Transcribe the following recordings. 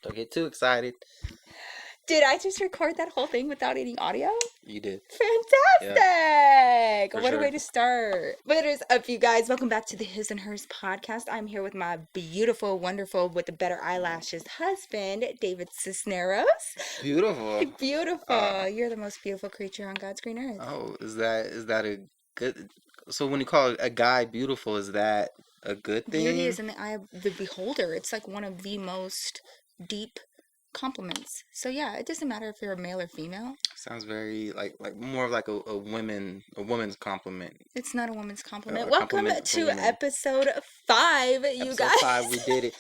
Don't get too excited. Did I just record that whole thing without any audio? You did. Fantastic! For What a sure. way to start. What is up, you guys? Welcome back to the His and Hers podcast. I'm here with my beautiful, wonderful, with the better eyelashes husband, David Cisneros. Beautiful. Beautiful. You're the most beautiful creature on God's green earth. Oh, is that a good? So when you call a guy beautiful, is that a good thing? Beauty is in the eye of the beholder. It's like one of the most deep compliments. So yeah, it doesn't matter if you're a male or female. Sounds very like more of like a woman's compliment. It's not a woman's compliment. A Welcome compliment for to women. episode 5, you Episode guys. 5, we did it.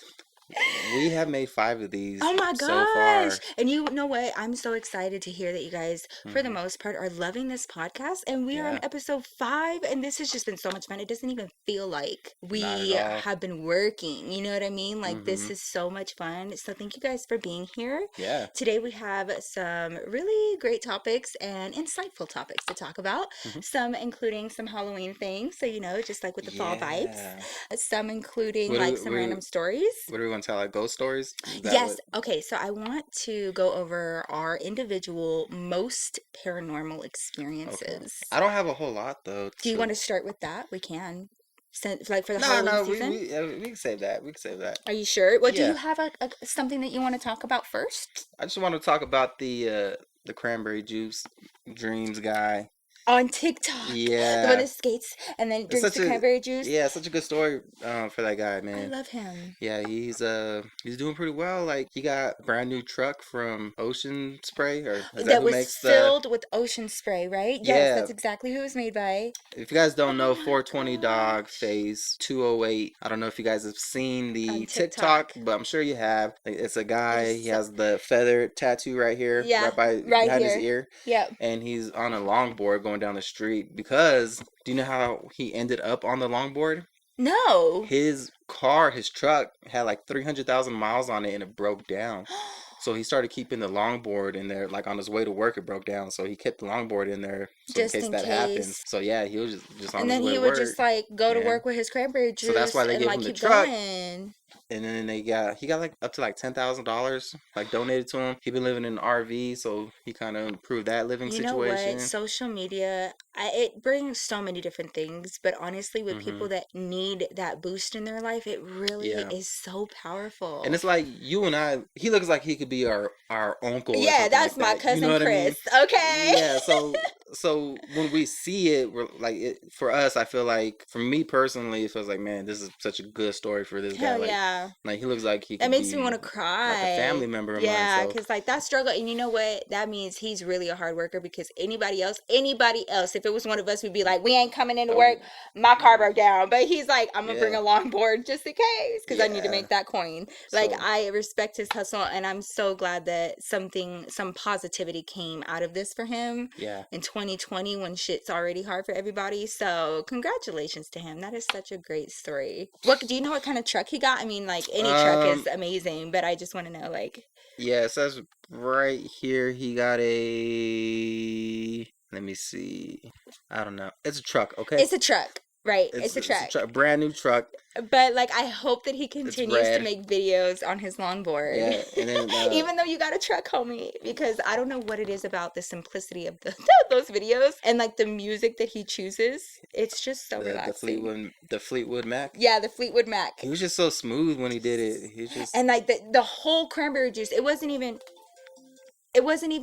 We have made 5 of these. Oh my so far. gosh. And you know what? I'm so excited to hear that you guys, for the Mhm. most part, are loving this podcast. And we are on Yeah. episode 5, and this has just been so much fun. It doesn't even feel like we Not at all. have been working. You know what I mean? Like, this Mhm. is so much fun. So thank you guys for being here. Yeah. Today we have some really great topics and insightful topics to talk about. Mhm. Some including some Halloween things, so just like with the fall vibes. Yeah. Some including What do- like some what do- random stories. What are we going to tell? Like ghost stories? Is that Yes. what- Okay, so I want to go over our individual most paranormal Okay. experiences. I don't have a whole lot though. Do you want to start with that? We can. Like for the No, Halloween we season? we can save that. We can save that. Are you sure? Well, do Yeah. you have something that you want to talk about first? I just want to talk about the cranberry juice dreams guy. On TikTok. The one Yeah. that skates and then It's drinks such the a cranberry juice. yeah, such a good story for that guy, I man. love him. Yeah, he's doing pretty well. Like he got a brand new truck from Ocean Spray, or is that That who was makes filled with ocean spray, right? Yes, Yeah. that's exactly who it was made by. If you guys don't know, Oh my 420 Dog gosh. Phase 208. I don't know if you guys have seen the On TikTok, TikTok. but I'm sure you have. It's a guy. is He so- has the feather tattoo right here, Yeah, right right behind his here. ear, Yep. and he's on a longboard going down the street because. Do you know how he ended up on the longboard? No. His truck had like 300,000 miles on it and it broke down. So he started keeping the longboard in there, like on his way to work, it broke down. So he kept the longboard in there so Just in case in that happens. case. So yeah, he was just on And his then way he to would work. just like go to Yeah. work with his cranberry juice So that's why they and gave like him the keep truck. going. And then he got like up to like $10,000 like donated to him. He been living in an RV, so he kind of improved that living You know what? situation. Social media, it brings so many different things, but honestly, with people that need that boost in their life, it really Yeah. is so powerful. And it's like you and I. He looks like he could be our uncle. Or Yeah, something that's like my that. cousin You know what Chris. I mean? Okay. Yeah. So when we see it, we're like, for us, I feel like, for me personally, it feels like, man, this is such a good story for this guy. Hell Like, yeah. like he looks like he. That Could makes be me want to cry. Like a family member of Yeah, mine. So because like that struggle, and you know what? That means he's really a hard worker. Because anybody else, if it was one of us, we'd be like, we ain't coming into work. My car broke down. But he's like, I'm gonna bring a longboard just in case, because I need to Yeah. make that coin. Like, So- I respect his hustle, and I'm so glad that some positivity came out of this for him yeah. in 2020 when shit's already hard for everybody. So congratulations to him. That is such a great story. What do you know what kind of truck he got? I mean, like, any truck is amazing, but I just want to know, like, Yeah, it says right here he got a. Let me see. I don't know. It's a truck. Okay. it's a truck, right? It's a truck. Brand new truck. But like, I hope that he continues to red. make videos on his longboard. Yeah, and then Even though you got a truck, homie, because I don't know what it is about the simplicity of those videos and like the music that he chooses. It's just so relaxing. the Fleetwood Mac. Yeah, the Fleetwood Mac. He was just so smooth when he did it. He just And like the whole cranberry juice, it wasn't even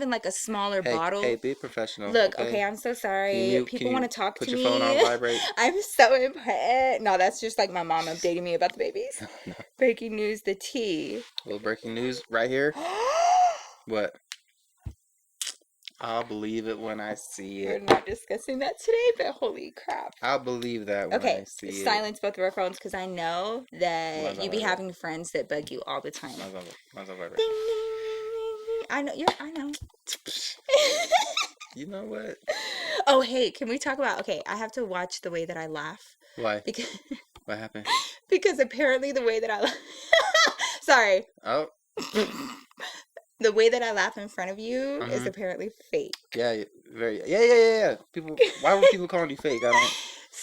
like a smaller bottle. Hey, be professional. Look, okay, I'm so sorry. People want to talk to me. Put your phone on vibrate. I'm so important. No, that's just like my mom updating me about the babies. No. Breaking news, the tea. Little breaking news right here. What? I'll believe it when I see We're it. not discussing that today, but holy crap. I'll believe that when Okay, I see it. silence both of our phones because I know that Mine's on you be vibrate. having friends that bug you all the time. Mine's on vibrate. Ding, ding, ding, ding. I know. You know what? Oh, hey, can we talk about, okay, I have to watch the way that I laugh. Why? Because, What happened? because apparently the way that I laugh, sorry, Oh, the way that I laugh in front of you is Mhm. apparently fake. yeah, very. Yeah. People. Why were people calling you fake? I don't.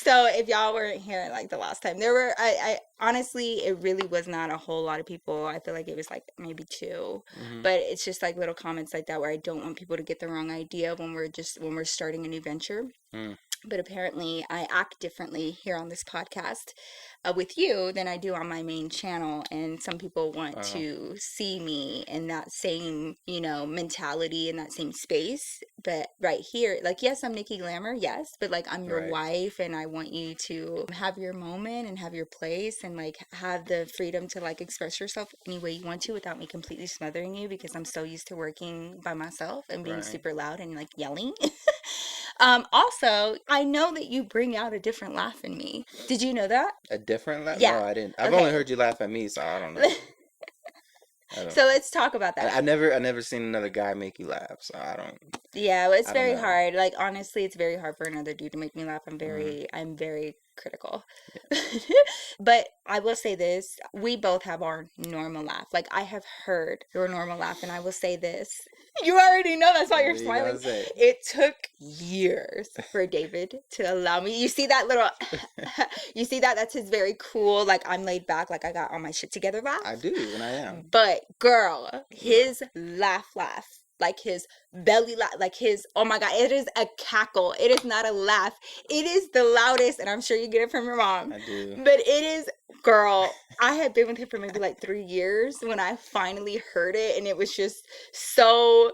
So if y'all weren't here like the last time, there were I honestly, it really was not a whole lot of people. I feel like it was like maybe two, but it's just like little comments like that where I don't want people to get the wrong idea when we're starting a new venture. But apparently I act differently here on this podcast with you than I do on my main channel. And some people want to see me in that same, mentality, in that same space. But right here, like, yes, I'm Nikki Glamour, yes, but like I'm your wife and I want you to have your moment and have your place and like have the freedom to like express yourself any way you want to without me completely smothering you, because I'm so used to working by myself and being super loud and like yelling. Also, I know that you bring out a different laugh in me. Did you know that? A different laugh? Yeah. No, I didn't. I've only heard you laugh at me, so I don't know. So let's talk about that. I never seen another guy make you laugh, so I don't. Yeah, well, it's very hard. Like, honestly, it's very hard for another dude to make me laugh. I'm very critical. Yeah. But I will say this, we both have our normal laugh. Like, I have heard your normal laugh, and I will say this. You already know, that's why you're smiling. It took years for David to allow me. You see that little, you see that? That's his very cool, like, I'm laid back, like I got all my shit together laugh. I do, and I am. But, girl, his laugh, like his belly laugh, like his, oh my God, it is a cackle. It is not a laugh. It is the loudest, and I'm sure you get it from your mom. I do. But it is, girl, I had been with him for maybe like 3 years when I finally heard it, and it was just so,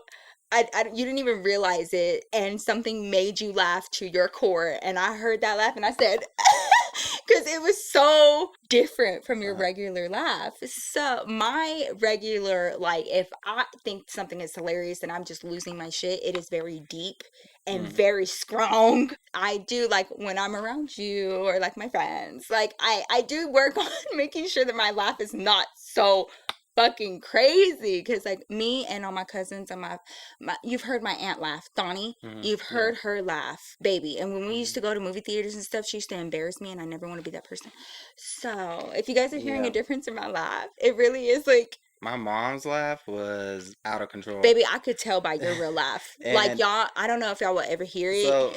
you didn't even realize it, and something made you laugh to your core, and I heard that laugh, and I said, because it was so different from your regular laugh. So my regular, like, if I think something is hilarious and I'm just losing my shit, it is very deep and very strong. I do, like, when I'm around you or like my friends, like I do work on making sure that my laugh is not so fucking crazy, because like me and all my cousins and my you've heard my aunt laugh, Donnie. You've heard her laugh, baby. And when we used to go to movie theaters and stuff, she used to embarrass me, and I never want to be that person. So if you guys are hearing a difference in my laugh, it really is like, my mom's laugh was out of control. Baby, I could tell by your real laugh. Like, y'all, I don't know if y'all will ever hear it. So,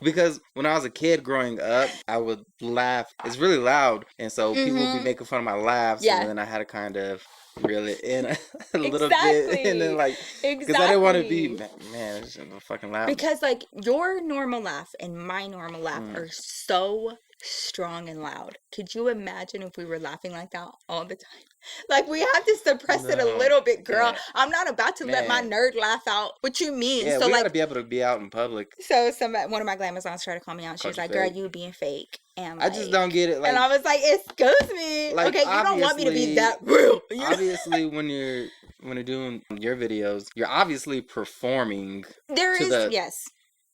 because when I was a kid growing up, I would laugh. It's really loud. And so people would be making fun of my laughs. Yeah. And then I had to kind of reel it in a little bit. And then, like, because I didn't want to be, man, it's just a fucking laugh. Because, like, your normal laugh and my normal laugh are so strong and loud. Could you imagine if we were laughing like that all the time? Like, we have to suppress it a little bit, girl. Yeah. I'm not about to let my nerd laugh out. What you mean? Yeah, so we like, gotta be able to be out in public. So one of my glamour songs tried to call me out. She was like, "Girl, you being fake." And like, I just don't get it. Like, and I was like, "Excuse me, like, okay, you don't want me to be that real." Obviously, when you're doing your videos, you're obviously performing. Yes.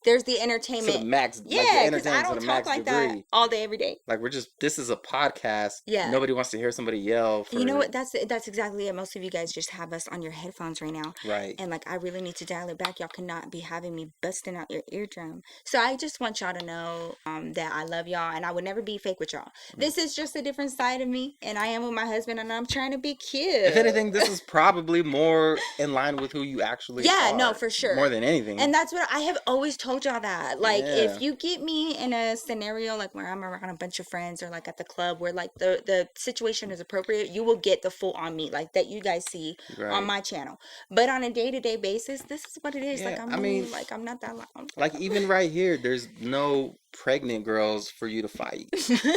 There's the entertainment. To the max. Yeah, because I don't talk like that all day, every day. Like, this is a podcast. Yeah. Nobody wants to hear somebody yell. You know what? That's exactly it. Most of you guys just have us on your headphones right now. Right. And, like, I really need to dial it back. Y'all cannot be having me busting out your eardrum. So I just want y'all to know that I love y'all, and I would never be fake with y'all. This is just a different side of me, and I am with my husband, and I'm trying to be cute. If anything, this is probably more in line with who you actually are. Yeah, no, for sure. More than anything. And that's what I have always told y'all that. Like, if you get me in a scenario like where I'm around a bunch of friends or like at the club where like the situation is appropriate, you will get the full on me like that you guys see on my channel. But on a day-to-day basis, this is what it is. Yeah, like, I'm not that loud. Like, even right here, there's no pregnant girls for you to fight.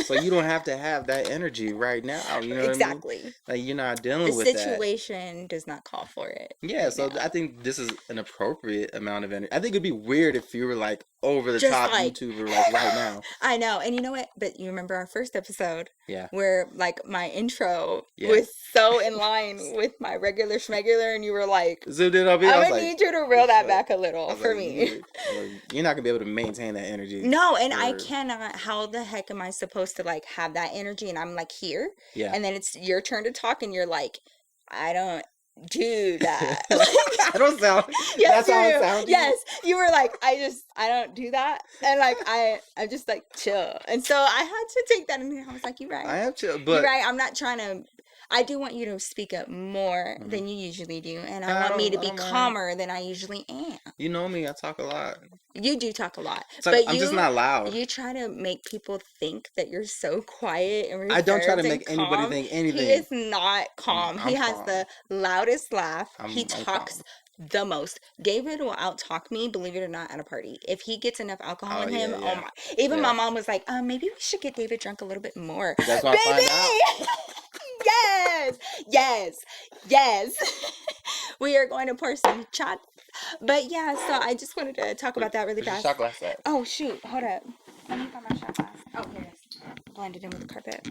So you don't have to have that energy right now. You know what I mean? Like, you're not dealing with that. The situation does not call for it. Yeah, so I think this is an appropriate amount of energy. I think it'd be weird if you were like over the top YouTuber like right now. I know. And you know what? But you remember our first episode? Yeah. Where like my intro was so in line with my regular schmegular, and you were like, zoomed in on me. I'm gonna need you to reel that back a little for me. You're not gonna be able to maintain that energy. No, and I cannot. How the heck am I supposed to like have that energy? And I'm like here. Yeah. And then it's your turn to talk, and you're like, I don't do that. I don't sound. Yes, that's how it sounds. Yes, you were like, I don't do that, and like I'm just like chill, and so I had to take that in. I was like, you're right. I am chill, but you're right. I'm not trying to. I do want you to speak up more than you usually do, and I want me to be calmer than I usually am. You know me, I talk a lot. You do talk a lot, but I'm just not loud. You try to make people think that you're so quiet and reserved. I don't try to make anybody think anything. He is not calm. He has calm. The loudest laugh. He talks calm. The most. David will out-talk me, believe it or not, at a party. If he gets enough alcohol in him, oh my. Even my mom was like, maybe we should get David drunk a little bit more. That's why I find out. Yes. We are going to pour some shots. But yeah, so I just wanted to talk about that really fast. Shot glass at? Oh shoot, hold up. Let me find my shot glass. Oh, here it is. Blended in with the carpet.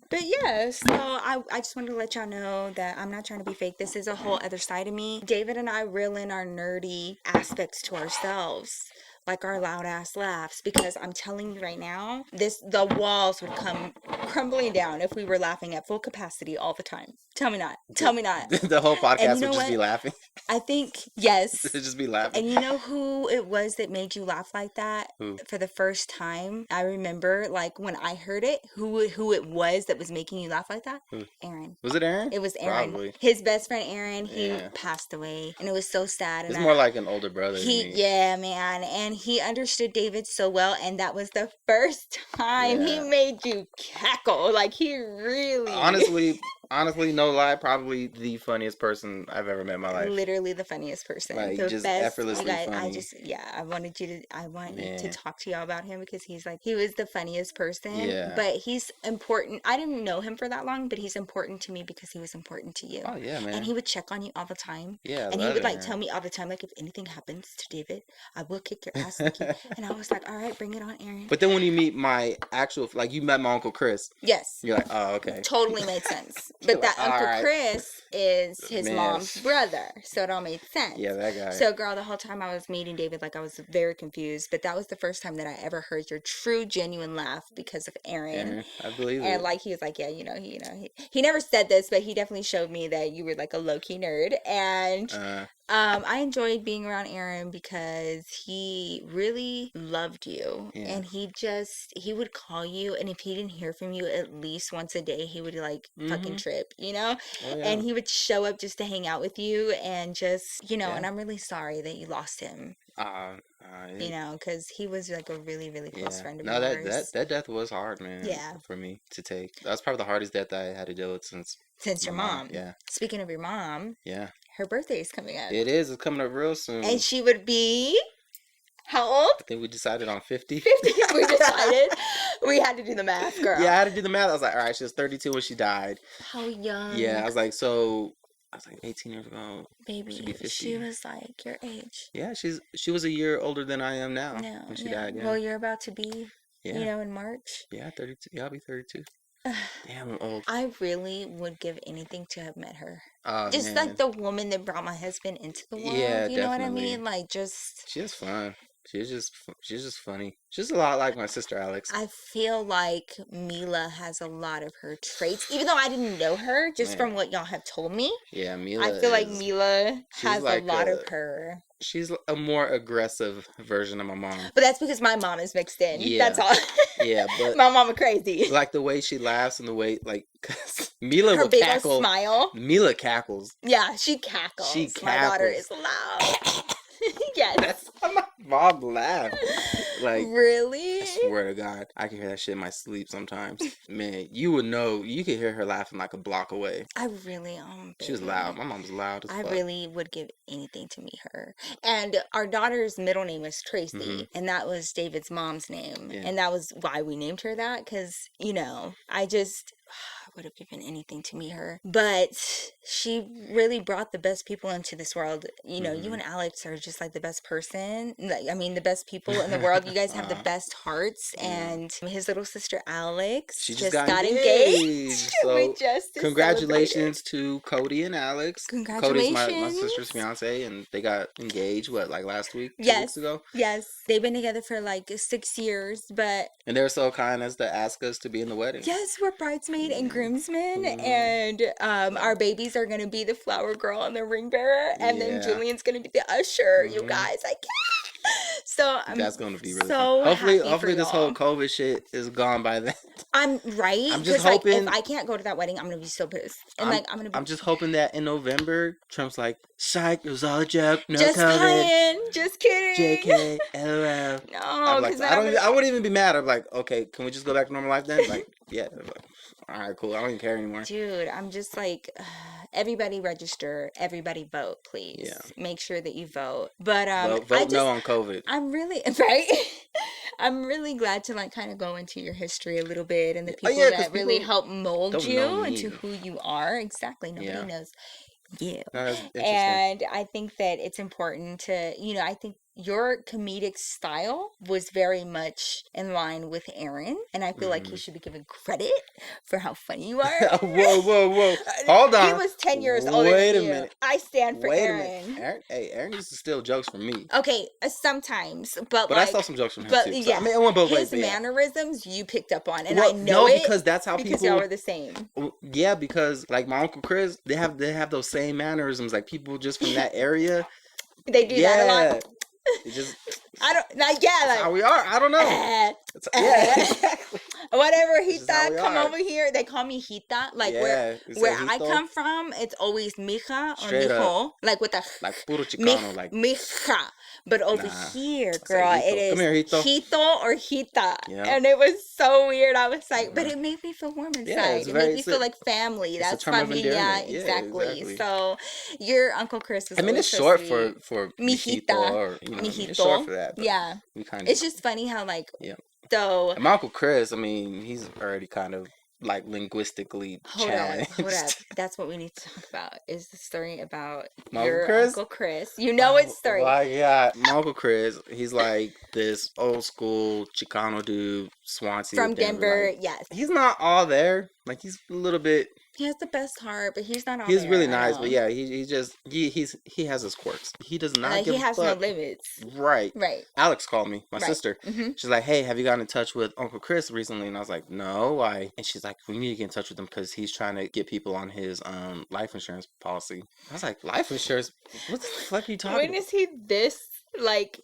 But yeah, so I just wanted to let y'all know that I'm not trying to be fake. This is a whole other side of me. David and I reel in our nerdy aspects to ourselves, like our loud ass laughs, because I'm telling you right now, the walls would come crumbling down if we were laughing at full capacity all the time. Tell me not. The whole podcast would just be laughing. I think, yes. It'd just be laughing. And you know who it was that made you laugh like that? Who? For the first time, I remember, like, when I heard it, who it was that was making you laugh like that? Who? Aaron. Was it Aaron? It was Aaron. Probably. His best friend Aaron, he passed away, and it was so sad. It's more like an older brother to me. Yeah, man, and he understood David so well, and that was the first time he made you cackle. Like, he really... Honestly, no lie, probably the funniest person I've ever met in my life. Literally the funniest person. Like, the just best. effortlessly funny. I wanted to talk to y'all about him because he was the funniest person. Yeah. But he's important. I didn't know him for that long, but he's important to me because he was important to you. Oh, yeah, man. And he would check on you all the time. Yeah, and he would tell me all the time, like, if anything happens to David, I will kick your ass, Nikki. And I was like, all right, bring it on, Aaron. But then when you meet my actual, like, you met my Uncle Chris. Yes. You're like, oh, okay. Totally made sense. But that Uncle Chris is his mom's brother, so it all made sense. Yeah, that guy. So, girl, the whole time I was meeting David, like, I was very confused, but that was the first time that I ever heard your true, genuine laugh because of Aaron. I believe it. And, like, he was like, yeah, he never said this, but he definitely showed me that you were, like, a low-key nerd, and... I enjoyed being around Aaron because he really loved you, and he would call you, and if he didn't hear from you at least once a day, he would like fucking trip, you know? Oh, yeah. And he would show up just to hang out with you and just, and I'm really sorry that you lost him. Because he was like a really, really close friend of yours. That death was hard, man. Yeah. For me to take. That was probably the hardest death I had to deal with since your mom. Yeah. Speaking of your mom. Yeah. Her birthday is coming up. It is. It's coming up real soon. And she would be... How old? I think we decided on 50. 50. We decided. We had to do the math, girl. Yeah, I had to do the math. I was like, all right, she was 32 when she died. How young? Yeah, I was like 18 years ago. Baby, she was like your age. Yeah, she was a year older than I am now when she died. Yeah. Well, you're about to be, in March. Yeah, 32. Yeah, I'll be 32. Damn, I'm old. I really would give anything to have met her. Just like the woman that brought my husband into the world. Yeah, you know what I mean? Like, just... She was fun. She's just funny. She's a lot like my sister Alex. I feel like Mila has a lot of her traits, even though I didn't know her, just from what y'all have told me. Yeah, Mila. I feel like Mila has like a lot of her. She's a more aggressive version of my mom. But that's because my mom is mixed in. Yeah. That's all. Yeah, but my mama crazy. Like the way she laughs and the way, like, cause Mila her will big cackle. Smile. Mila cackles. Yeah, she cackles. My daughter is loud. Yes. That's how my mom laughs. Like, really? I swear to God, I can hear that shit in my sleep sometimes. Man, you would know. You could hear her laughing like a block away. I really She was loud. My mom was loud as fuck. I really would give anything to meet her. And our daughter's middle name is Tracy, and that was David's mom's name, and that was why we named her that. Because I would have given anything to meet her. But she really brought the best people into this world. You and Alex are just like the best person. I mean, the best people in the world. You guys have the best hearts. And his little sister Alex she just got engaged. So congratulations to Cody and Alex. Congratulations. Cody's my sister's fiance, and they got engaged, last week? 2 weeks ago? Yes. They've been together for like 6 years, and they were so kind as to ask us to be in the wedding. Yes, we're bridesmaid and groomsmen, and our babies are going to be the flower girl and the ring bearer, and then Julian's going to be the usher. You guys, I can't. So that's going to be really so fun. hopefully this whole COVID shit is gone by then. I'm right. I'm just like, hoping. If I can't go to that wedding, I'm gonna be so pissed. And I'm just hoping that in November, Trump's like, "Psych, it was all a joke. No just COVID. playing, just kidding. JK, LOL." No, I'm like, I wouldn't even be mad. I'm like, okay, can we just go back to normal life then? Like, yeah. All right, cool. I don't even care anymore. Dude, I'm just like, everybody register, everybody vote, please. Yeah. Make sure that you vote. But vote no on COVID. I'm really right. I'm really glad to like kind of go into your history a little bit and the people that really help mold you into who you are. Exactly. Nobody knows you. No, that's interesting. And I think that it's important to, I think your comedic style was very much in line with Aaron, and I feel like you should be given credit for how funny you are. Whoa. Hold on. He was 10 years older than you. Wait a minute. I stand for Aaron. Aaron used to steal jokes from me. Okay, sometimes, but I stole some jokes from him too. Yeah, so, I mean, it went both his ways, mannerisms you picked up on, and I know it because that's how because y'all were the same. Yeah, because like my Uncle Chris, they have those same mannerisms. Like people just from that area, they do that a lot. It just, I don't like. Yeah, like how we are. I don't know. Yeah, exactly. Whatever Hita, come over here. They call me Hita. Like where I come from, it's always mija or mijo, like with a like puro Chicano, like mija. But over here, girl, it is Hito or Hita, and it was so weird. I was like, but it made me feel warm inside. It made me feel like family. That's familia, exactly. So your Uncle Chris was. I mean, it's short for mijita or it's short for that. Yeah, it's just funny how like so. And my Uncle Chris, I mean, he's already kind of like linguistically challenged. Hold up. That's what we need to talk about. Is the story about my your Uncle Chris? You know it's story. My Uncle Chris, he's like this old school Chicano dude, Swansea from Denver. Like, yes, he's not all there. Like he's a little bit. He has the best heart, but he's not all He's there, really nice, but yeah, he has his quirks. He does not give a fuck. He has no limits. Right. Alex called me, my sister. Mm-hmm. She's like, "Hey, have you gotten in touch with Uncle Chris recently?" And I was like, "No, why?" And she's like, "We need to get in touch with him because he's trying to get people on his life insurance policy." I was like, "Life insurance? What the fuck are you talking about?" When is he this? Like,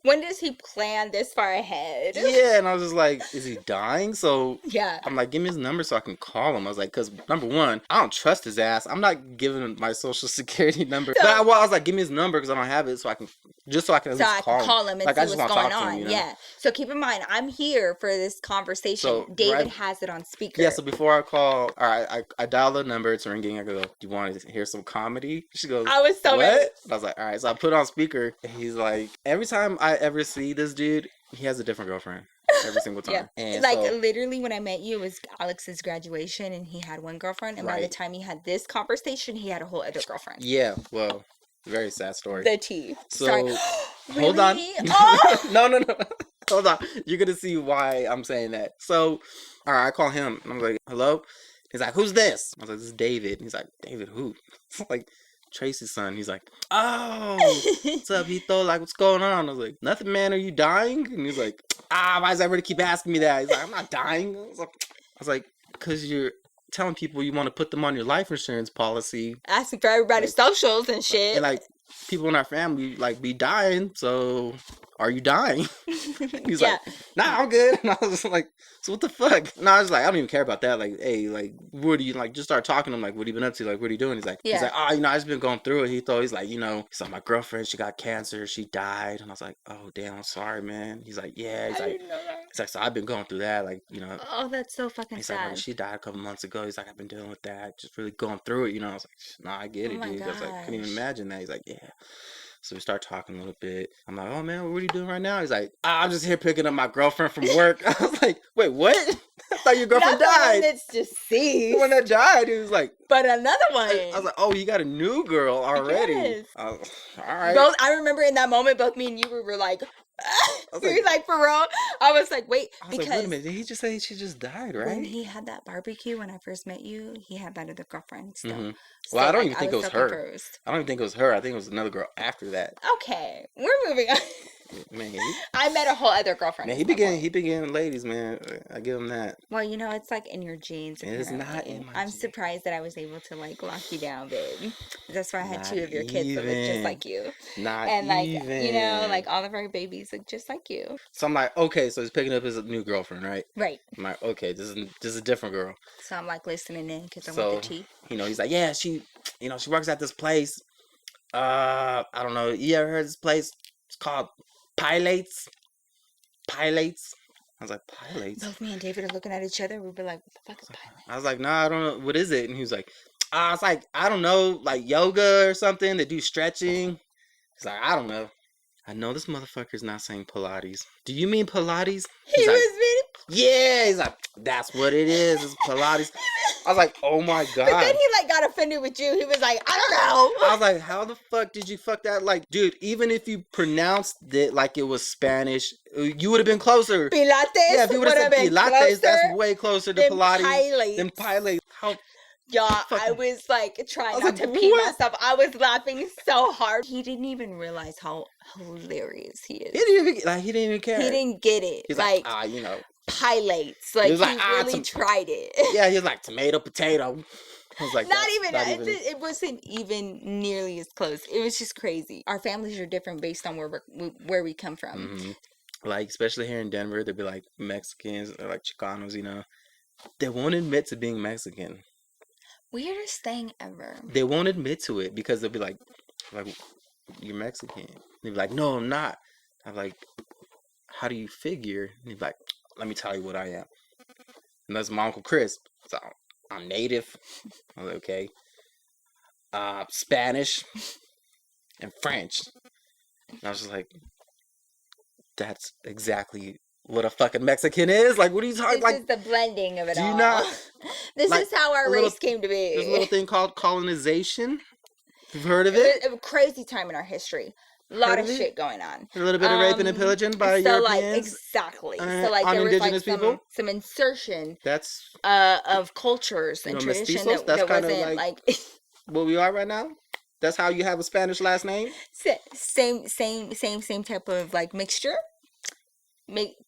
when does he plan this far ahead? Yeah, and I was just like, is he dying? So yeah, I'm like, give me his number so I can call him. I was like, because number one, I don't trust his ass. I'm not giving him my social security number. So, but I was like, give me his number because I don't have it, so I can at least call him and like, see what's going on. Him, Yeah. So keep in mind, I'm here for this conversation. So, David has it on speaker. Yeah. So before I call, all right, I dial the number. It's ringing. I go, do you want to hear some comedy? She goes, I was so what? I was like, all right. So I put it on speaker. And he's like, every time I ever see this dude, he has a different girlfriend. Every single time. Yeah. And like literally when I met you, it was Alex's graduation and he had one girlfriend. And by the time he had this conversation, he had a whole other girlfriend. Yeah. Well, very sad story. The tea. So, sorry. Hold on. Oh! No. Hold on. You're going to see why I'm saying that. So, all right, I call him. And I'm like, hello? He's like, who's this? I was like, this is David. He's like, David who? Like, Tracy's son. He's like, oh, what's up, Hito? Like, what's going on? I was like, nothing, man. Are you dying? And he's like, why does everybody keep asking me that? He's like, I'm not dying. I was like, because you're telling people you want to put them on your life insurance policy. Asking for everybody's socials and shit. And like, people in our family, like, be dying. So, are you dying? He's like, nah, I'm good. And I was just like, so what the fuck? No, I was like, I don't even care about that. Like, hey, like, what do you, like, just start talking to him, like, what have you been up to? Like, what are you doing? He's like, oh, I just been going through it. He's like, he's like, my girlfriend, she got cancer, she died. And I was like, oh, damn, I'm sorry, man. He's like, yeah. He's like, so I've been going through that, like, Oh, that's so fucking sad. Like, she died a couple months ago. He's like, I've been dealing with that, just really going through it, I was like, nah, I get it, dude. I was like, couldn't even imagine that. He's like, yeah. So we start talking a little bit. I'm like, oh, man, what are you doing right now? He's like, I'm just here picking up my girlfriend from work. I was like, wait, what? I thought your girlfriend died. The one that's deceased. The one that died. He was like, but another one. I was like, oh, you got a new girl already. Yes. All right. I remember in that moment, both me and you were like, like, for real? I was like, wait, because wait a minute, did he just say she just died, right? When he had that barbecue when I first met you, he had that other girlfriend still. Mm-hmm. So, well, I don't even think it was her. I don't even think it was her. I think it was another girl after that. Okay, we're moving on. Man, I met a whole other girlfriend. Man, he been getting ladies, man. I give him that. Well, it's like in your genes. Apparently. It's not in my I'm surprised that I was able to like lock you down, babe. That's why I had not 2 of your kids that look just like you. Not and like even. like all of our babies look just like you. So I'm like, okay, so he's picking up his new girlfriend, right? Right. I'm like, okay, this is a different girl. So I'm like listening in because I want the tea. He's like, yeah, she works at this place. I don't know. You ever heard of this place? It's called Pilates. Pilates. I was like, Pilates? Both me and David are looking at each other. We'd be like, what the fuck is Pilates? I was like, nah, I don't know. What is it? And he was like, it's like, I don't know, like yoga or something. They do stretching. He's like, I don't know. I know this motherfucker's not saying Pilates. Do you mean Pilates? He was meaning. Yeah, he's like, that's what it is. It's Pilates. I was like, oh my God. But then he like got offended with you. He was like, I don't know. I was like, how the fuck did you fuck that? Like, dude, even if you pronounced it like it was Spanish, you would have been closer. Pilates? Yeah, if you would have said Pilates, that's way closer to Pilates than Pilates. How? Y'all, I was like trying not to pee myself. I was laughing so hard. He didn't even realize how hilarious he is. He didn't even care. He didn't get it. He's like Pilates. Like, he really tried it. Yeah, he was like tomato, potato. I was like, not even. It wasn't even nearly as close. It was just crazy. Our families are different based on where we come from. Mm-hmm. Like, especially here in Denver, they'd be like Mexicans or like Chicanos, They won't admit to being Mexican. Weirdest thing ever. They won't admit to it because they'll be like, you're Mexican. They'll be like, no, I'm not. I'm like, how do you figure? And they'll be like, let me tell you what I am. And that's my Uncle Chris. So I'm native. I'm like, okay. Spanish and French. And I was just like, that's exactly what a fucking Mexican is. Like, what are you talking about? This is the blending of it all. Do you not? This is how our race came to be. There's a little thing called colonization. You've heard of it? It was a crazy time in our history. A lot of shit going on. A little bit of raping and pillaging by Europeans. Exactly. So like there was like some insertion of cultures and tradition that wasn't like what we are right now. That's how you have a Spanish last name. Same type of like mixture.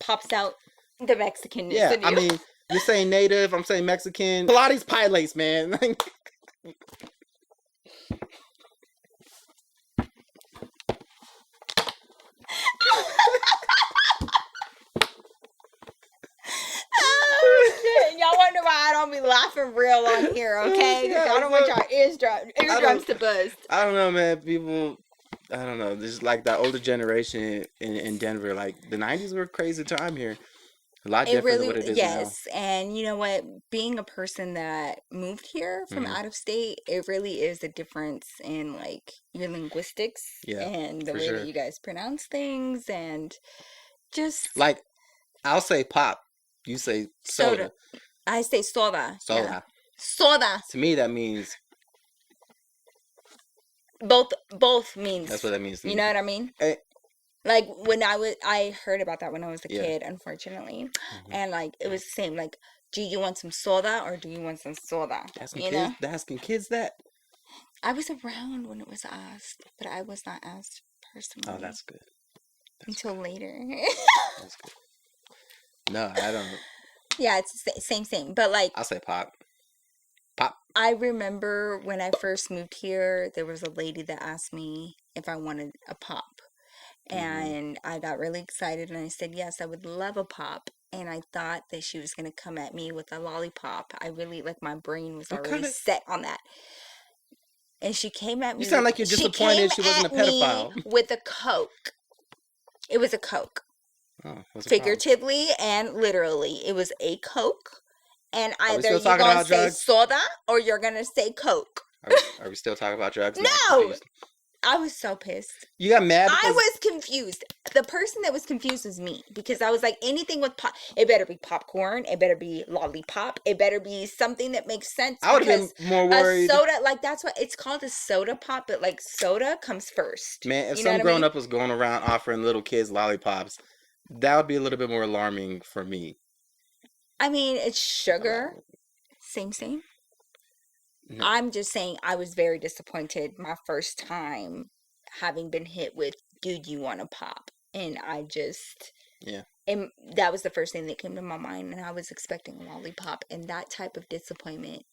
Pops out the Mexicanness. Yeah, I mean, you're saying native. I'm saying Mexican. Pilates Pilates, man. Oh shit! Y'all wonder why I don't be laughing real on here, okay? Because I don't want y'all eardrums to buzz. I don't know, man. People, I don't know. There's like that older generation in Denver. Like the '90s were a crazy time here. A lot different than what it is now. Yes, and you know what? Being a person that moved here from out of state, it really is a difference in like your linguistics and the way that you guys pronounce things, and just like I'll say pop, you say soda. I say soda. Soda. Yeah. Soda. To me, that means both means. That's what that means. To me. You know what I mean? Like when I heard about that when I was a kid, unfortunately, and like it was the same. Like, do you want some soda or do you want some soda? Asking kids that. I was around when it was asked, but I was not asked personally. Oh, that's good. Until later. That's good. No, I don't. Yeah, it's the same. But like, I'll say pop. I remember when I first moved here, there was a lady that asked me if I wanted a pop. And I got really excited and I said, yes, I would love a pop. And I thought that she was going to come at me with a lollipop. I really, like, my brain was already set on that. And she came at me. You sound like you're disappointed she wasn't a pedophile. With a Coke. It was a Coke. Oh, figuratively and literally. It was a Coke. And either you're going to say soda or you're going to say Coke. Are we still talking about drugs? No! I was so pissed. You got mad? I was confused. The person that was confused was me. Because I was like, anything with pop, it better be popcorn. It better be lollipop. It better be something that makes sense. I would have been more worried. A soda, like that's what, it's called a soda pop, but like soda comes first. Man, if some grown up was going around offering little kids lollipops, that would be a little bit more alarming for me. I mean, it's sugar. Same. No. I'm just saying I was very disappointed my first time having been hit with, dude, you want to pop? And I just... Yeah. And that was the first thing that came to my mind, and I was expecting a lollipop, and that type of disappointment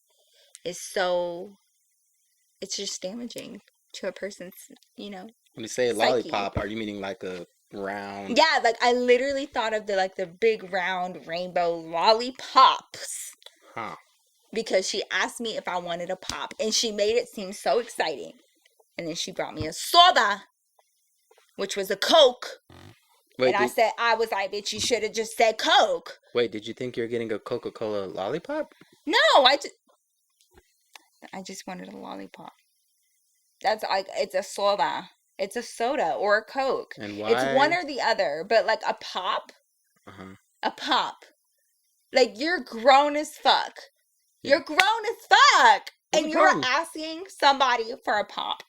is so... It's just damaging to a person's, When you say psyche. Lollipop, are you meaning like a round? Yeah, like I literally thought of the big round rainbow lollipops. Huh. Because she asked me if I wanted a pop, and she made it seem so exciting. And then she brought me a soda, which was a Coke. Wait, and I was like, bitch, you should have just said Coke. Wait, did you think you were getting a Coca-Cola lollipop? No, I just wanted a lollipop. That's like, it's a soda. It's a soda or a Coke. And why? It's one or the other. But like a pop, a pop. Like, you're grown as fuck. Yeah. You're grown as fuck. And you're asking somebody for a pop.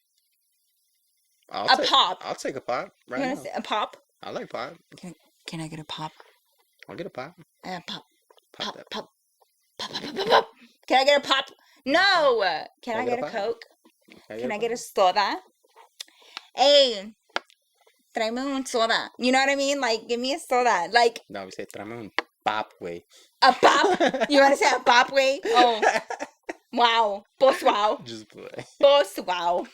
Pop. I'll take a pop right now. A pop? I like pop. Can I get a pop? I'll get a pop. Pop. Can I get a pop? No. Can I get a Coke? Can I get a soda? Hey, tráeme un soda. You know what I mean? Like, give me a soda. Like, no, we say tráeme un pop, güey. A pop? You want to say a pop, güey? Oh. Wow. Pues wow. Just play. Pues wow.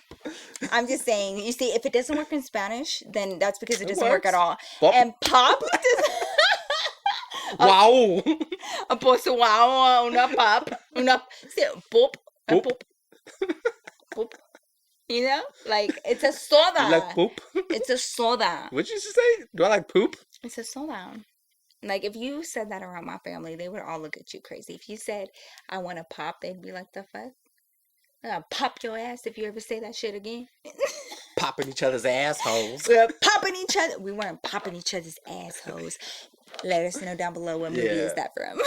I'm just saying, you see, if it doesn't work in Spanish, then that's because it doesn't work at all. Pop. And pop wow. Pues wow, una pop. See, pop. Pop. Pop. You know? Like, it's a soda. You like poop? It's a soda. What'd you just say? Do I like poop? It's a soda. Like, if you said that around my family, they would all look at you crazy. If you said, I want to pop, they'd be like, the fuck? I'll pop your ass if you ever say that shit again. Popping each other's assholes. We're popping each other. We weren't popping each other's assholes. Let us know down below what movie is that from.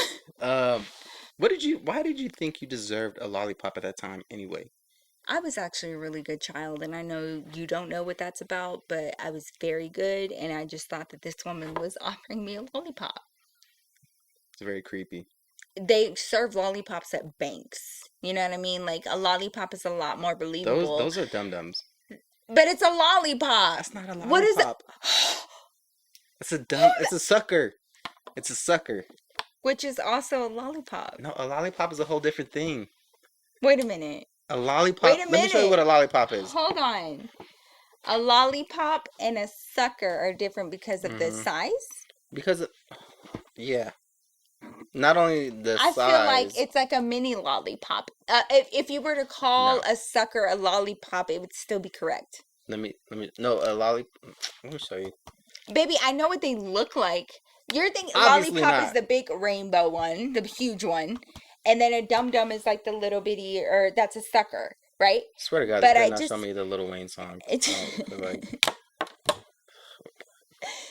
Why did you think you deserved a lollipop at that time anyway? I was actually a really good child, and I know you don't know what that's about, but I was very good, and I just thought that this woman was offering me a lollipop. It's very creepy. They serve lollipops at banks. You know what I mean? Like, a lollipop is a lot more believable. Those are dum-dums. But it's a lollipop. That's not a lollipop. What is it? It's a sucker. It's a sucker. Which is also a lollipop. No, a lollipop is a whole different thing. Wait a minute. A lollipop. Let me show you what a lollipop is. Hold on. A lollipop and a sucker are different because of the size? Yeah. Not only the size. I feel like it's like a mini lollipop. If you were to call a sucker a lollipop, it would still be correct. Let me a lollipop. Let me show you. Baby, I know what they look like. You're thinking lollipop is the big rainbow one, the huge one. And then a dum-dum is like the little bitty, or that's a sucker, right? I swear to God, but they not show me the Lil Wayne song.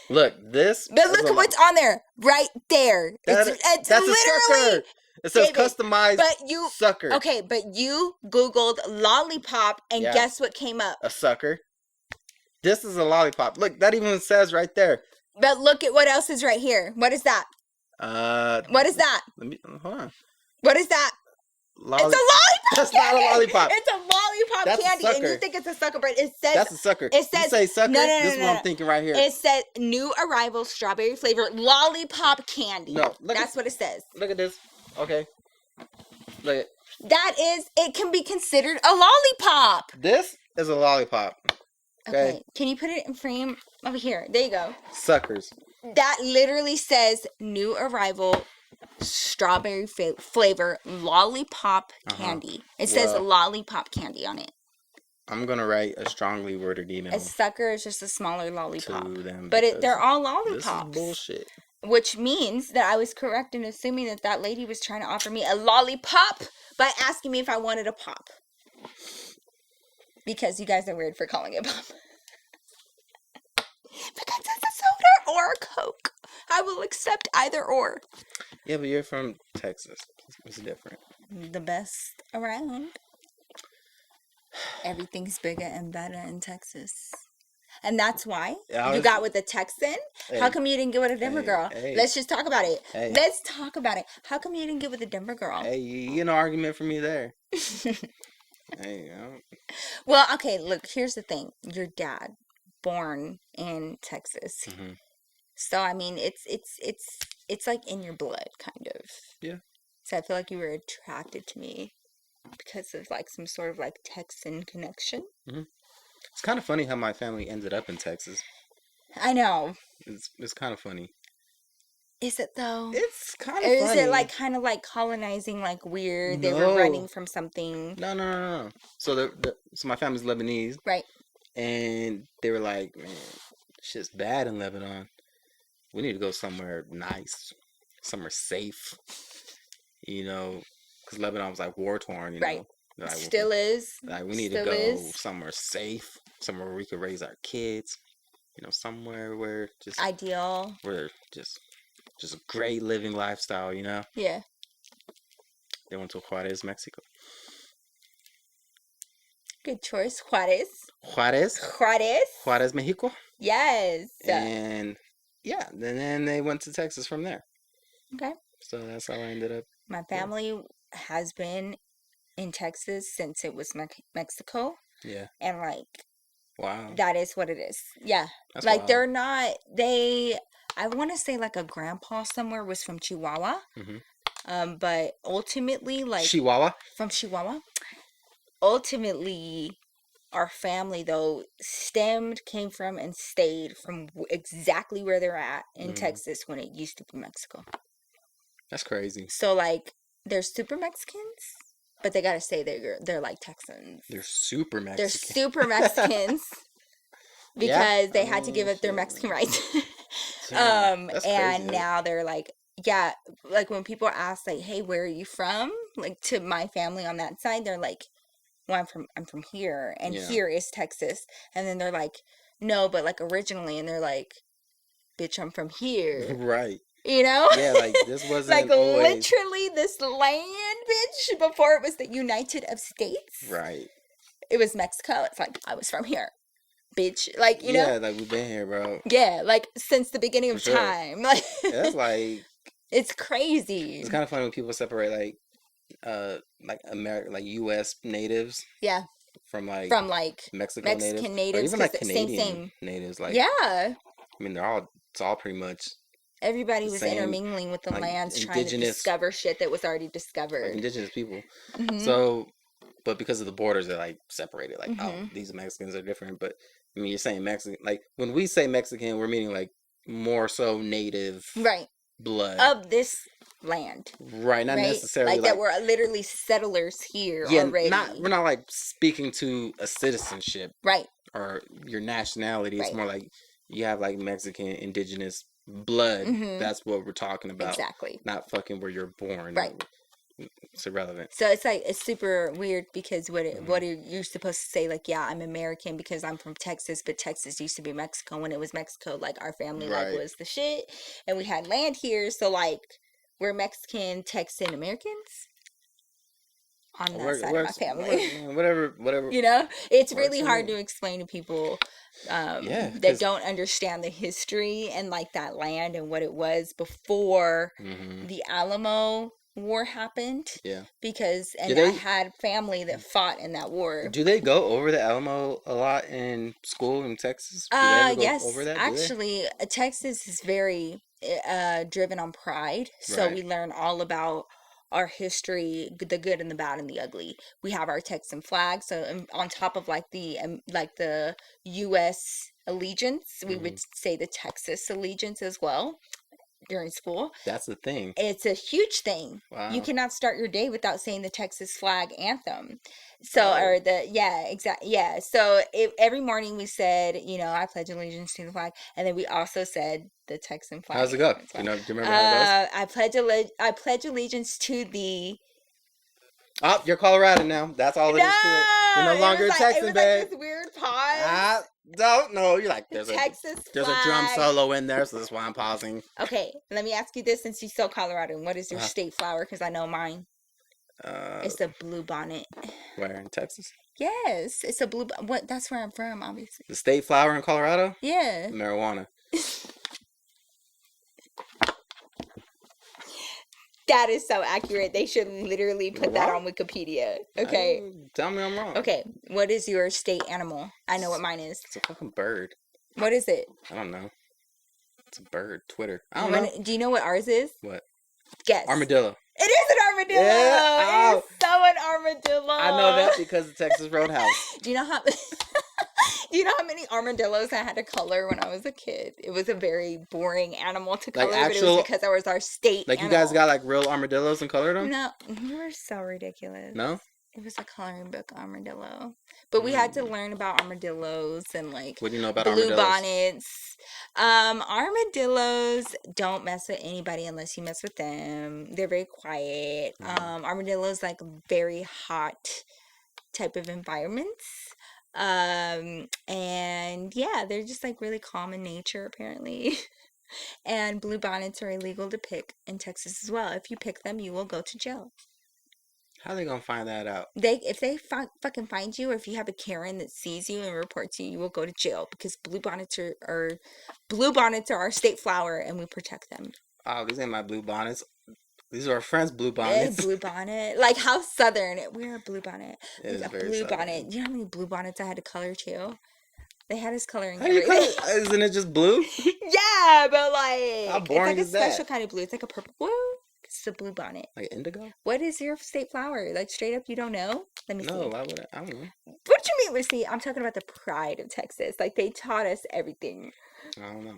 Look, this. But look at what's on there, right there. It's that's literally a sucker. It says customized sucker. Okay, but you Googled lollipop, and guess what came up? A sucker. This is a lollipop. Look, that even says right there. But look at what else is right here. What is that? What is that? Hold on. What is that? It's a lollipop. That's not a lollipop. It's a lollipop candy, and you think it's a sucker, but it says that's a sucker. It says you say sucker. No, this is what I'm thinking right here. It said new arrival strawberry flavor lollipop candy. No, that's what it says. Look at this. Okay. Look at that. It can be considered a lollipop. This is a lollipop. Okay. Can you put it in frame over here? There you go. Suckers. That literally says new arrival strawberry flavor lollipop candy. It says lollipop candy on it. I'm gonna write a strongly worded email. A sucker is just a smaller lollipop, but they're all lollipops. This is bullshit. Which means that I was correct in assuming that lady was trying to offer me a lollipop by asking me if I wanted a pop. Because you guys are weird for calling it pop. Because it's a soda or a Coke. I will accept either or. Yeah, but you're from Texas. It's different. The best around. Everything's bigger and better in Texas. And that's why you got with a Texan. Hey, how come you didn't get with a Denver girl? Hey. Let's just talk about it. Hey. Let's talk about it. How come you didn't get with a Denver girl? Hey, you get an argument for me there. Hey, well, okay, look, here's the thing. Your dad born in Texas. Mm-hmm. So I mean, it's like in your blood, kind of. Yeah. So I feel like you were attracted to me because of like some sort of like Texan connection. Mm-hmm. It's kind of funny how my family ended up in Texas. I know. It's kind of funny. Is it though? It's kind of Or funny. is it like kind of like colonizing, like weird? No. They were running from something. No. So so my family's Lebanese, right? And they were like, man, shit's bad in Lebanon. We need to go somewhere nice, somewhere safe. You know, because Lebanon was like war torn. You know, like, still is. Like we need to go somewhere safe, somewhere where we could raise our kids. You know, somewhere where just ideal, where just a great living lifestyle. You know. Yeah. They went to Juarez, Mexico. Good choice, Juarez. Juarez, Mexico. Yes. And yeah, then they went to Texas from there. Okay. So that's how I ended up. My family has been in Texas since it was Mexico. Yeah. And like, wow, that is what it is. Yeah. That's like wild. They're not. I want to say like a grandpa somewhere was from Chihuahua. Mm-hmm. But ultimately, like from Chihuahua. Ultimately, our family though came from and stayed from exactly where they're at in Texas when it used to be Mexico. That's crazy. So like, they're super Mexicans, but they gotta say they're like Texans. They're super Mexican. They're super Mexicans because they had to give up their Mexican rights. That's and crazy, now they're like, yeah, like when people ask like, hey, where are you from? Like to my family on that side, they're like, well, I'm from here, and here is Texas. And then they're like, no, but like originally, and they're like, bitch, I'm from here. Right. You know? Yeah, like this wasn't like always... literally this land, bitch, before it was the United of States. Right. It was Mexico. It's like, I was from here. Bitch. Like, you know? Yeah, like we've been here, bro. Yeah, like since the beginning of time. Like that's like it's crazy. It's kind of funny when people separate like American, like U.S. natives. Yeah. From like Mexican natives, or even like Canadian natives. Like I mean, it's all pretty much. Everybody was intermingling with the lands, trying to discover shit that was already discovered. Like indigenous people. Mm-hmm. So, but because of the borders, they're like separated. Like, oh, these Mexicans are different. But I mean, you're saying Mexican. Like when we say Mexican, we're meaning like more so native, blood of this land, right? Not necessarily like that we're literally settlers here already. We're not like speaking to a citizenship, right? Or your nationality. It's more like you have like Mexican indigenous blood. That's what we're talking about. Exactly. Not fucking where you're born. Right. It's irrelevant. So it's like, it's super weird because what are you supposed to say? Like, yeah, I'm American because I'm from Texas, but Texas used to be Mexico. When it was Mexico, like our family like was the shit, and we had land here. So like, we're Mexican, Texan Americans on that side of my family. Whatever. You know, it's really hard to explain to people that don't understand the history and like that land and what it was before the Alamo War happened. Yeah. Because I had family that fought in that war. Do they go over the Alamo a lot in school in Texas? Do they ever go over that? Actually, Texas is very driven on pride. So we learn all about our history, the good and the bad and the ugly. We have our Texan flag. So on top of like the U.S. allegiance, we would say the Texas allegiance as well. During school. That's the thing. It's a huge thing. Wow. You cannot start your day without saying the Texas flag anthem. So, or the, exactly. Yeah. So every morning we said, you know, I pledge allegiance to the flag. And then we also said the Texan flag. How's it go? Do you remember how it goes? I pledge allegiance to the... Oh, you're Colorado now. That's all it is to it. You're no longer a Texan, babe. Like this weird pause. Don't know. You're like, there's Texas there's a drum solo in there, so that's why I'm pausing. Okay, let me ask you this, since you're so Colorado. What is your state flower? Because I know mine. It's a blue bonnet. Where, in Texas? Yes, it's a blue. What? That's where I'm from, obviously. The state flower in Colorado? Yeah. Marijuana. That is so accurate. They should literally put that on Wikipedia. Okay. Tell me I'm wrong. Okay. What is your state animal? I know what mine is. It's a fucking bird. What is it? I don't know. It's a bird. Twitter. I don't know. Do you know what ours is? What? Guess. Armadillo. It is an armadillo. Yeah. It is so an armadillo. I know that because of Texas Roadhouse. Do you know how? Do you know how many armadillos I had to color when I was a kid? It was a very boring animal to color, but it was because that was our state animal. You guys got like real armadillos and colored them? No, you were so ridiculous. No? It was a coloring book armadillo. But we had to learn about armadillos and like what do you know about blue bonnets. Armadillos don't mess with anybody unless you mess with them. They're very quiet. Armadillos like very hot type of environments. And yeah, they're just like really calm in nature apparently. And blue bonnets are illegal to pick in Texas as well. If you pick them, you will go to jail. How are they gonna find that out? If they fucking find you, or if you have a Karen that sees you and reports you, you will go to jail because blue bonnets are our state flower, and we protect them. Oh, these ain't my blue bonnets. These are our friends' blue bonnets. Blue bonnet, like how southern. We're a blue bonnet. It is very blue southern. Bonnet. You know how many blue bonnets I had to color too? They had us coloring. How do you color? Isn't it just blue? Yeah, but like how boring it's like is a special kind of blue. It's like a purple blue. It's a blue bonnet. Like indigo? What is your state flower? Like straight up, you don't know? Let me see. No, why would I? I don't know. What do you mean? See, I'm talking about the pride of Texas. Like they taught us everything. I don't know.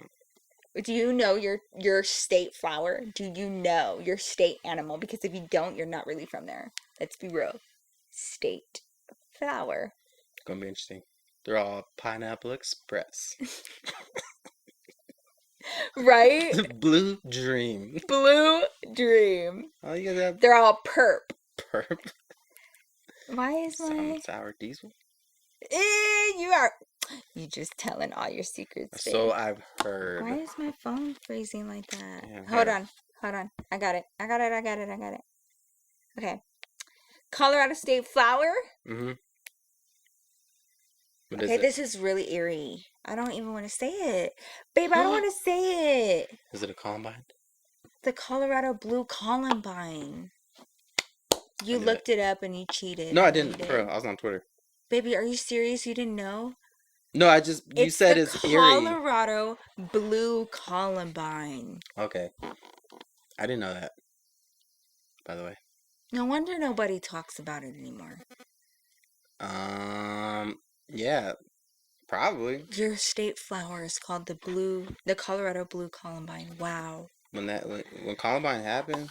Do you know your state flower? Do you know your state animal? Because if you don't, you're not really from there. Let's be real. State flower. It's gonna be interesting. They're all Pineapple Express. Right? Blue Dream. Blue Dream. Oh, you got They're all perp. Perp. Why is my sour diesel? You just telling all your secrets. So I've heard. Why is my phone freezing like that? Yeah, Hold on. I got it. Okay. Colorado State flower. Mm-hmm. Okay, this is really eerie. I don't even want to say it. Babe, I don't want to say it. Is it a Columbine? The Colorado Blue Columbine. You looked it up and you cheated. No, I didn't. Bro, I was on Twitter. Baby, are you serious? You didn't know? No, you said it's eerie. Colorado Blue Columbine. Okay. I didn't know that, by the way. No wonder nobody talks about it anymore. Yeah, probably. Your state flower is called the Colorado Blue Columbine. Wow. When Columbine happened,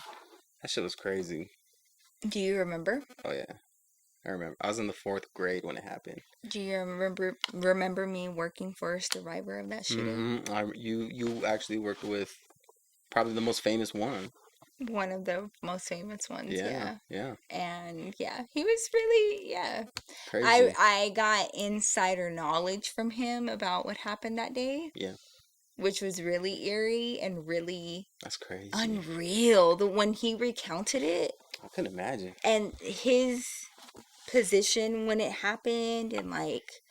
that shit was crazy. Do you remember? Oh yeah, I remember. I was in the 4th grade when it happened. Do you remember me working for a survivor of that shooting? Mm-hmm. You actually worked with probably the most famous one. One of the most famous ones. Yeah. And yeah, he was really crazy. I got insider knowledge from him about what happened that day. Yeah. Which was really eerie and really that's crazy. Unreal. When he recounted it. I couldn't imagine. And his position when it happened, and like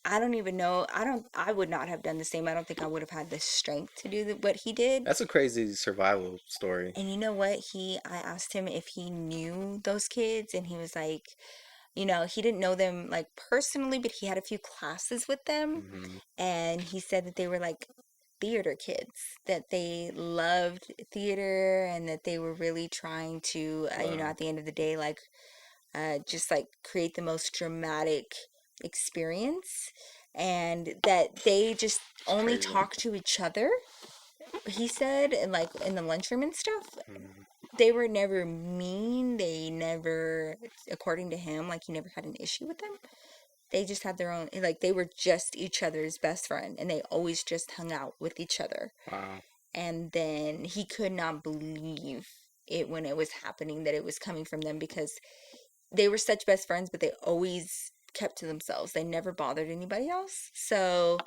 I don't even know. I would not have done the same. I don't think I would have had the strength to do what he did. That's a crazy survival story. And you know what? I asked him if he knew those kids, and he was like, you know, he didn't know them like personally, but he had a few classes with them. Mm-hmm. And he said that they were like theater kids, that they loved theater, and that they were really trying to, you know, at the end of the day, like, just like create the most dramatic experience, and that they just only talk to each other, he said, and like in the lunchroom and stuff. They were never mean. They never, according to him, like he never had an issue with them. They just had their own, like they were just each other's best friend, and they always just hung out with each other. Wow. And then he could not believe it when it was happening, that it was coming from them, because they were such best friends, but they always kept to themselves. They never bothered anybody else. So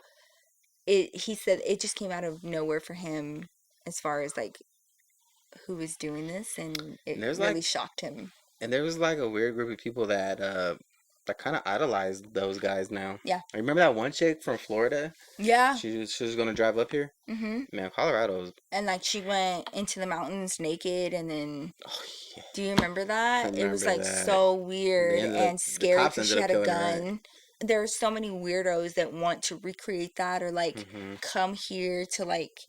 he said it just came out of nowhere for him as far as like who was doing this, and it really shocked him. And there was like a weird group of people that kind of idolized those guys now. Yeah. I remember that one chick from Florida? Yeah. She was going to drive up here? Mm-hmm. Man, Colorado's... And like she went into the mountains naked, and then... Oh, yeah. Do you remember that? It was like so weird and scary because she had a gun. there are so many weirdos that want to recreate that or like come here to like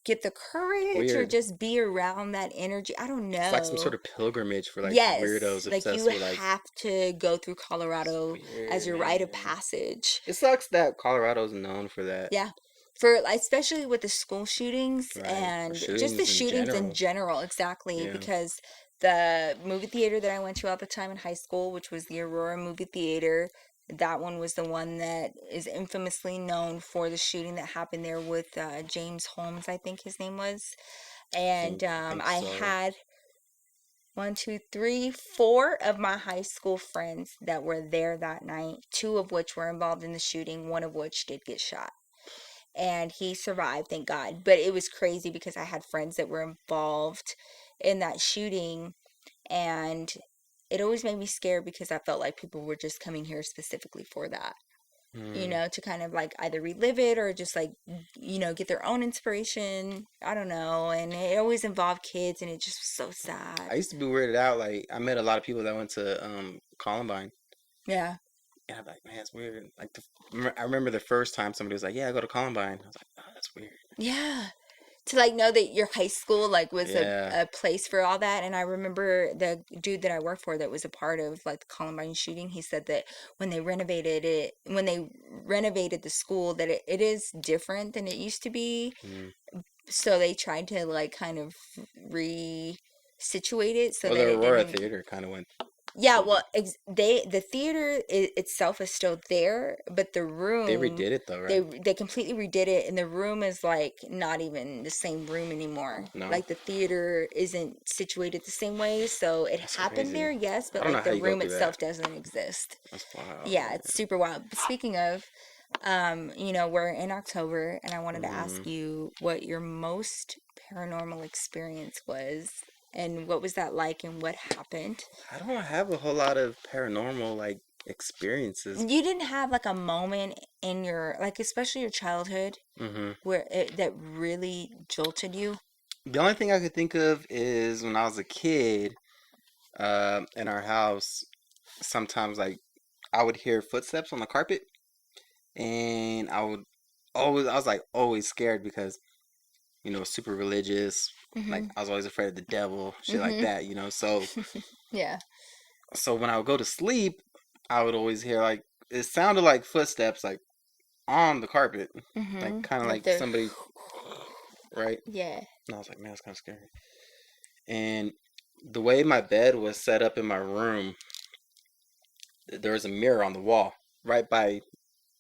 get the courage or just be around that energy. I don't know. It's like some sort of pilgrimage for like weirdos like obsessed you with like. have to go through Colorado as your rite of passage. It sucks that Colorado's known for that. Yeah. For especially with the school shootings and just the shootings in general, exactly. Yeah. Because the movie theater that I went to all the time in high school, which was the Aurora movie theater, that one was the one that is infamously known for the shooting that happened there with James Holmes, I think his name was. And I had 1, 2, 3, 4 of my high school friends that were there that night, 2 of which were involved in the shooting, 1 of which did get shot. And he survived, thank God. But it was crazy because I had friends that were involved in that shooting, and it always made me scared because I felt like people were just coming here specifically for that. You know, to kind of like either relive it or just like, you know, get their own inspiration. I don't know. And it always involved kids, and it just was so sad. I used to be weirded out. Like, I met a lot of people that went to Columbine. Yeah. And I'm like, man, it's weird. Like, I remember the first time somebody was like, yeah, I go to Columbine. I was like, oh, that's weird. Yeah. To like know that your high school like was a place for all that. And I remember the dude that I worked for that was a part of like the Columbine shooting, he said that when they renovated the school, that it is different than it used to be. So they tried to like kind of re-situate it so that the Aurora Theater kind of went. Yeah, well, the theater itself is still there, but the room, they redid it though, right? They completely redid it, and the room is like not even the same room anymore. No. Like the theater isn't situated the same way, so that's happened crazy. There, yes, but like the room itself doesn't exist. That's wild. Yeah, it's super wild. But speaking of, you know, we're in October, and I wanted to ask you what your most paranormal experience was. And what was that like and what happened? I don't have a whole lot of paranormal like experiences. You didn't have like a moment in your, like especially your childhood, where that really jolted you? The only thing I could think of is when I was a kid, in our house, sometimes like I would hear footsteps on the carpet, and I was like always scared because, you know, super religious. Like I was always afraid of the devil, shit like that, you know. So yeah. So when I would go to sleep, I would always hear like it sounded like footsteps like on the carpet, like kind of like somebody, right? Yeah. And I was like, man, that's kind of scary. And the way my bed was set up in my room, there was a mirror on the wall right by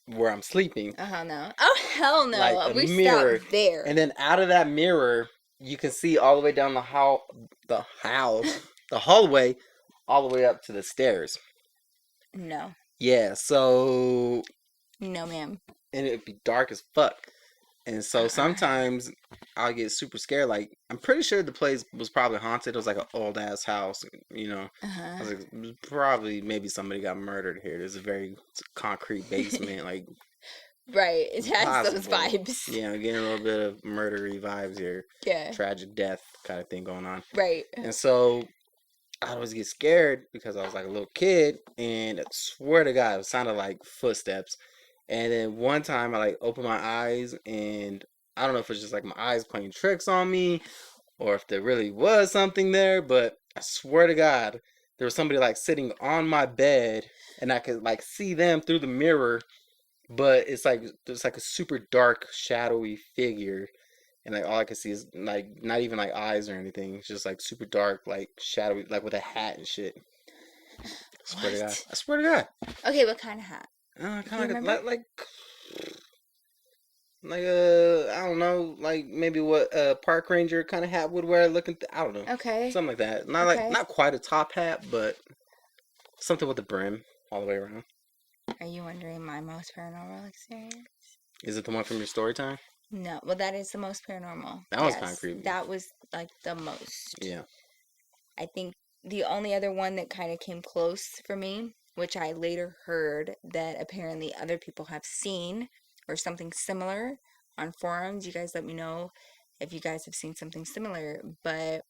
where I'm sleeping. No. Oh hell no! Like a mirror there. And then out of that mirror, you can see all the way down the hallway, all the way up to the stairs. No. Yeah. So. No, ma'am. And it'd be dark as fuck. And so sometimes I'll get super scared. Like, I'm pretty sure the place was probably haunted. It was like an old ass house, you know. I was like, probably maybe somebody got murdered here. There's a very concrete basement, like. Right, it has those vibes. Yeah, I'm getting a little bit of murdery vibes here. Yeah. Tragic death kind of thing going on. Right. And so I always get scared because I was like a little kid, and I swear to God, it sounded like footsteps. And then one time I like opened my eyes, and I don't know if it's just like my eyes playing tricks on me or if there really was something there, but I swear to God, there was somebody like sitting on my bed, and I could like see them through the mirror, but it's like there's like a super dark, shadowy figure, and like all I could see is like not even like eyes or anything. It's just like super dark, like shadowy, like with a hat and shit. I swear to God. I swear to God. Okay, what kind of hat? Kind of like a I don't know, like maybe what a park ranger kind of hat would wear. I don't know. Okay. Something like that. Not quite a top hat, but something with a brim all the way around. Are you wondering my most paranormal experience? Is it the one from your story time? No, well that is the most paranormal. That was kind of creepy. That was like the most. Yeah. I think the only other one that kind of came close for me, which I later heard that apparently other people have seen or something similar on forums. You guys let me know if you guys have seen something similar. But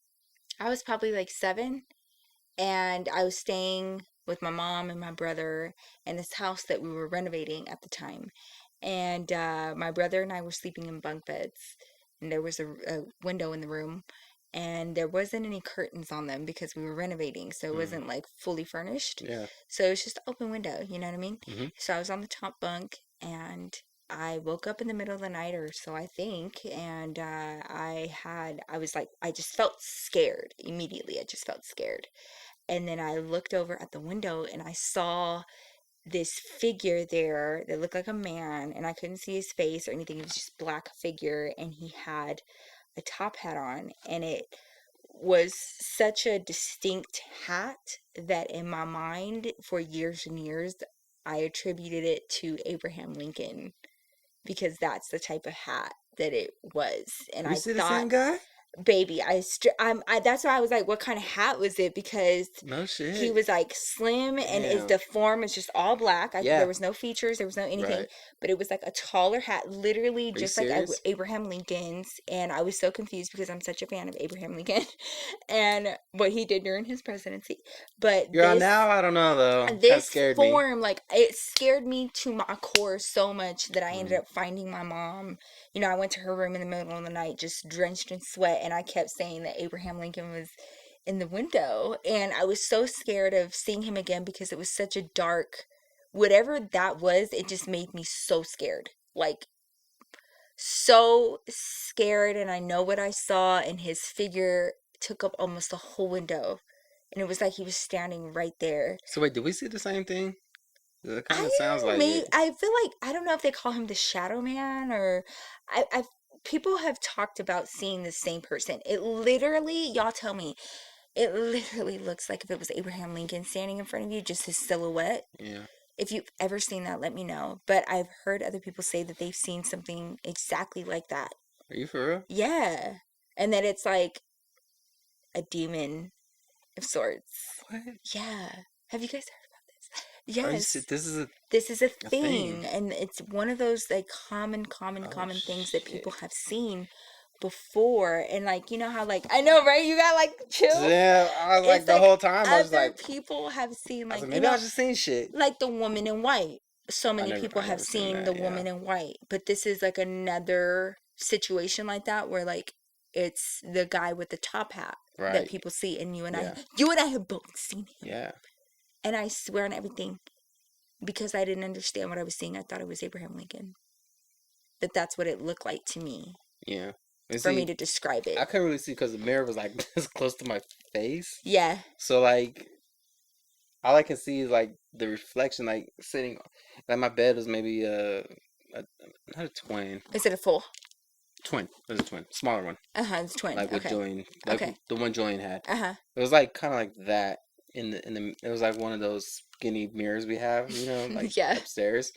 I was probably like 7, and I was staying with my mom and my brother in this house that we were renovating at the time. And my brother and I were sleeping in bunk beds, and there was a window in the room, and there wasn't any curtains on them because we were renovating, so it wasn't like fully furnished. Yeah. So it was just an open window, you know what I mean? Mm-hmm. So I was on the top bunk, and I woke up in the middle of the night or so, I think, and I was like, I just felt scared immediately. I just felt scared. And then I looked over at the window and I saw this figure there that looked like a man, and I couldn't see his face or anything. It was just black figure, and he had a top hat on, and it was such a distinct hat that in my mind for years and years I attributed it to Abraham Lincoln, because that's the type of hat that it was. And We I see the thought, same guy? baby, that's why I was like, what kind of hat was it? Because No shit. he was like slim, and the form is just all black. There was no features, there was no anything, but it was like a taller hat, literally just like Abraham Lincoln's. And I was so confused because I'm such a fan of Abraham Lincoln and what he did during his presidency. But now I don't know though. This form, like, it scared me to my core so much that I ended up finding my mom. You know, I went to her room in the middle of the night, just drenched in sweat, and I kept saying that Abraham Lincoln was in the window. And I was so scared of seeing him again because it was such a dark, whatever that was, it just made me so scared. Like, so scared. And I know what I saw, and his figure took up almost the whole window. And it was like he was standing right there. So wait, did we see the same thing? It kind of sounds like it. I feel like, I don't know if they call him the Shadow Man, or people have talked about seeing the same person. It literally, y'all tell me, it literally looks like if it was Abraham Lincoln standing in front of you, just his silhouette. Yeah. If you've ever seen that, let me know. But I've heard other people say that they've seen something exactly like that. Are you for real? Yeah. And that it's like a demon of sorts. What? Yeah. Have you guys heard about this? Yes. This is a thing. And it's one of those like common things that people have seen before. And like, you know how, like, I know, right? You got like chill. Yeah, I was like the whole time I was like, people have seen, like, maybe I was just seeing shit. Like the woman in white. So many people have seen the woman in white. But this is like another situation like that where like it's the guy with the top hat that people see, and you and I have both seen him. Yeah. And I swear on everything, because I didn't understand what I was seeing, I thought it was Abraham Lincoln. That's what it looked like to me. Yeah. For me to describe it. I couldn't really see because the mirror was like this close to my face. Yeah. So like, all I can see is like the reflection, like sitting, like my bed was maybe not a twin. Is it a full? Twin. It was a twin. Smaller one. It's a twin. Like with Julian. Like the one Julian had. It was like kind of like that in the it was like one of those skinny mirrors we have, you know, like upstairs.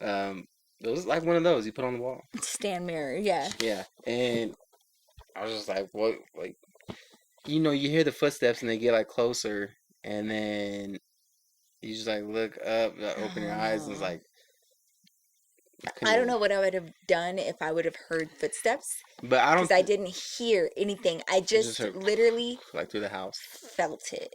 It was like one of those you put on the wall. Stand mirror, yeah. Yeah. And I was just like, what, like, you know, you hear the footsteps and they get like closer, and then you just like look up, open your eyes, and it's like, I don't know what I would have done if I would have heard footsteps. But I don't. Because I didn't hear anything. I just heard, literally like through the house felt it.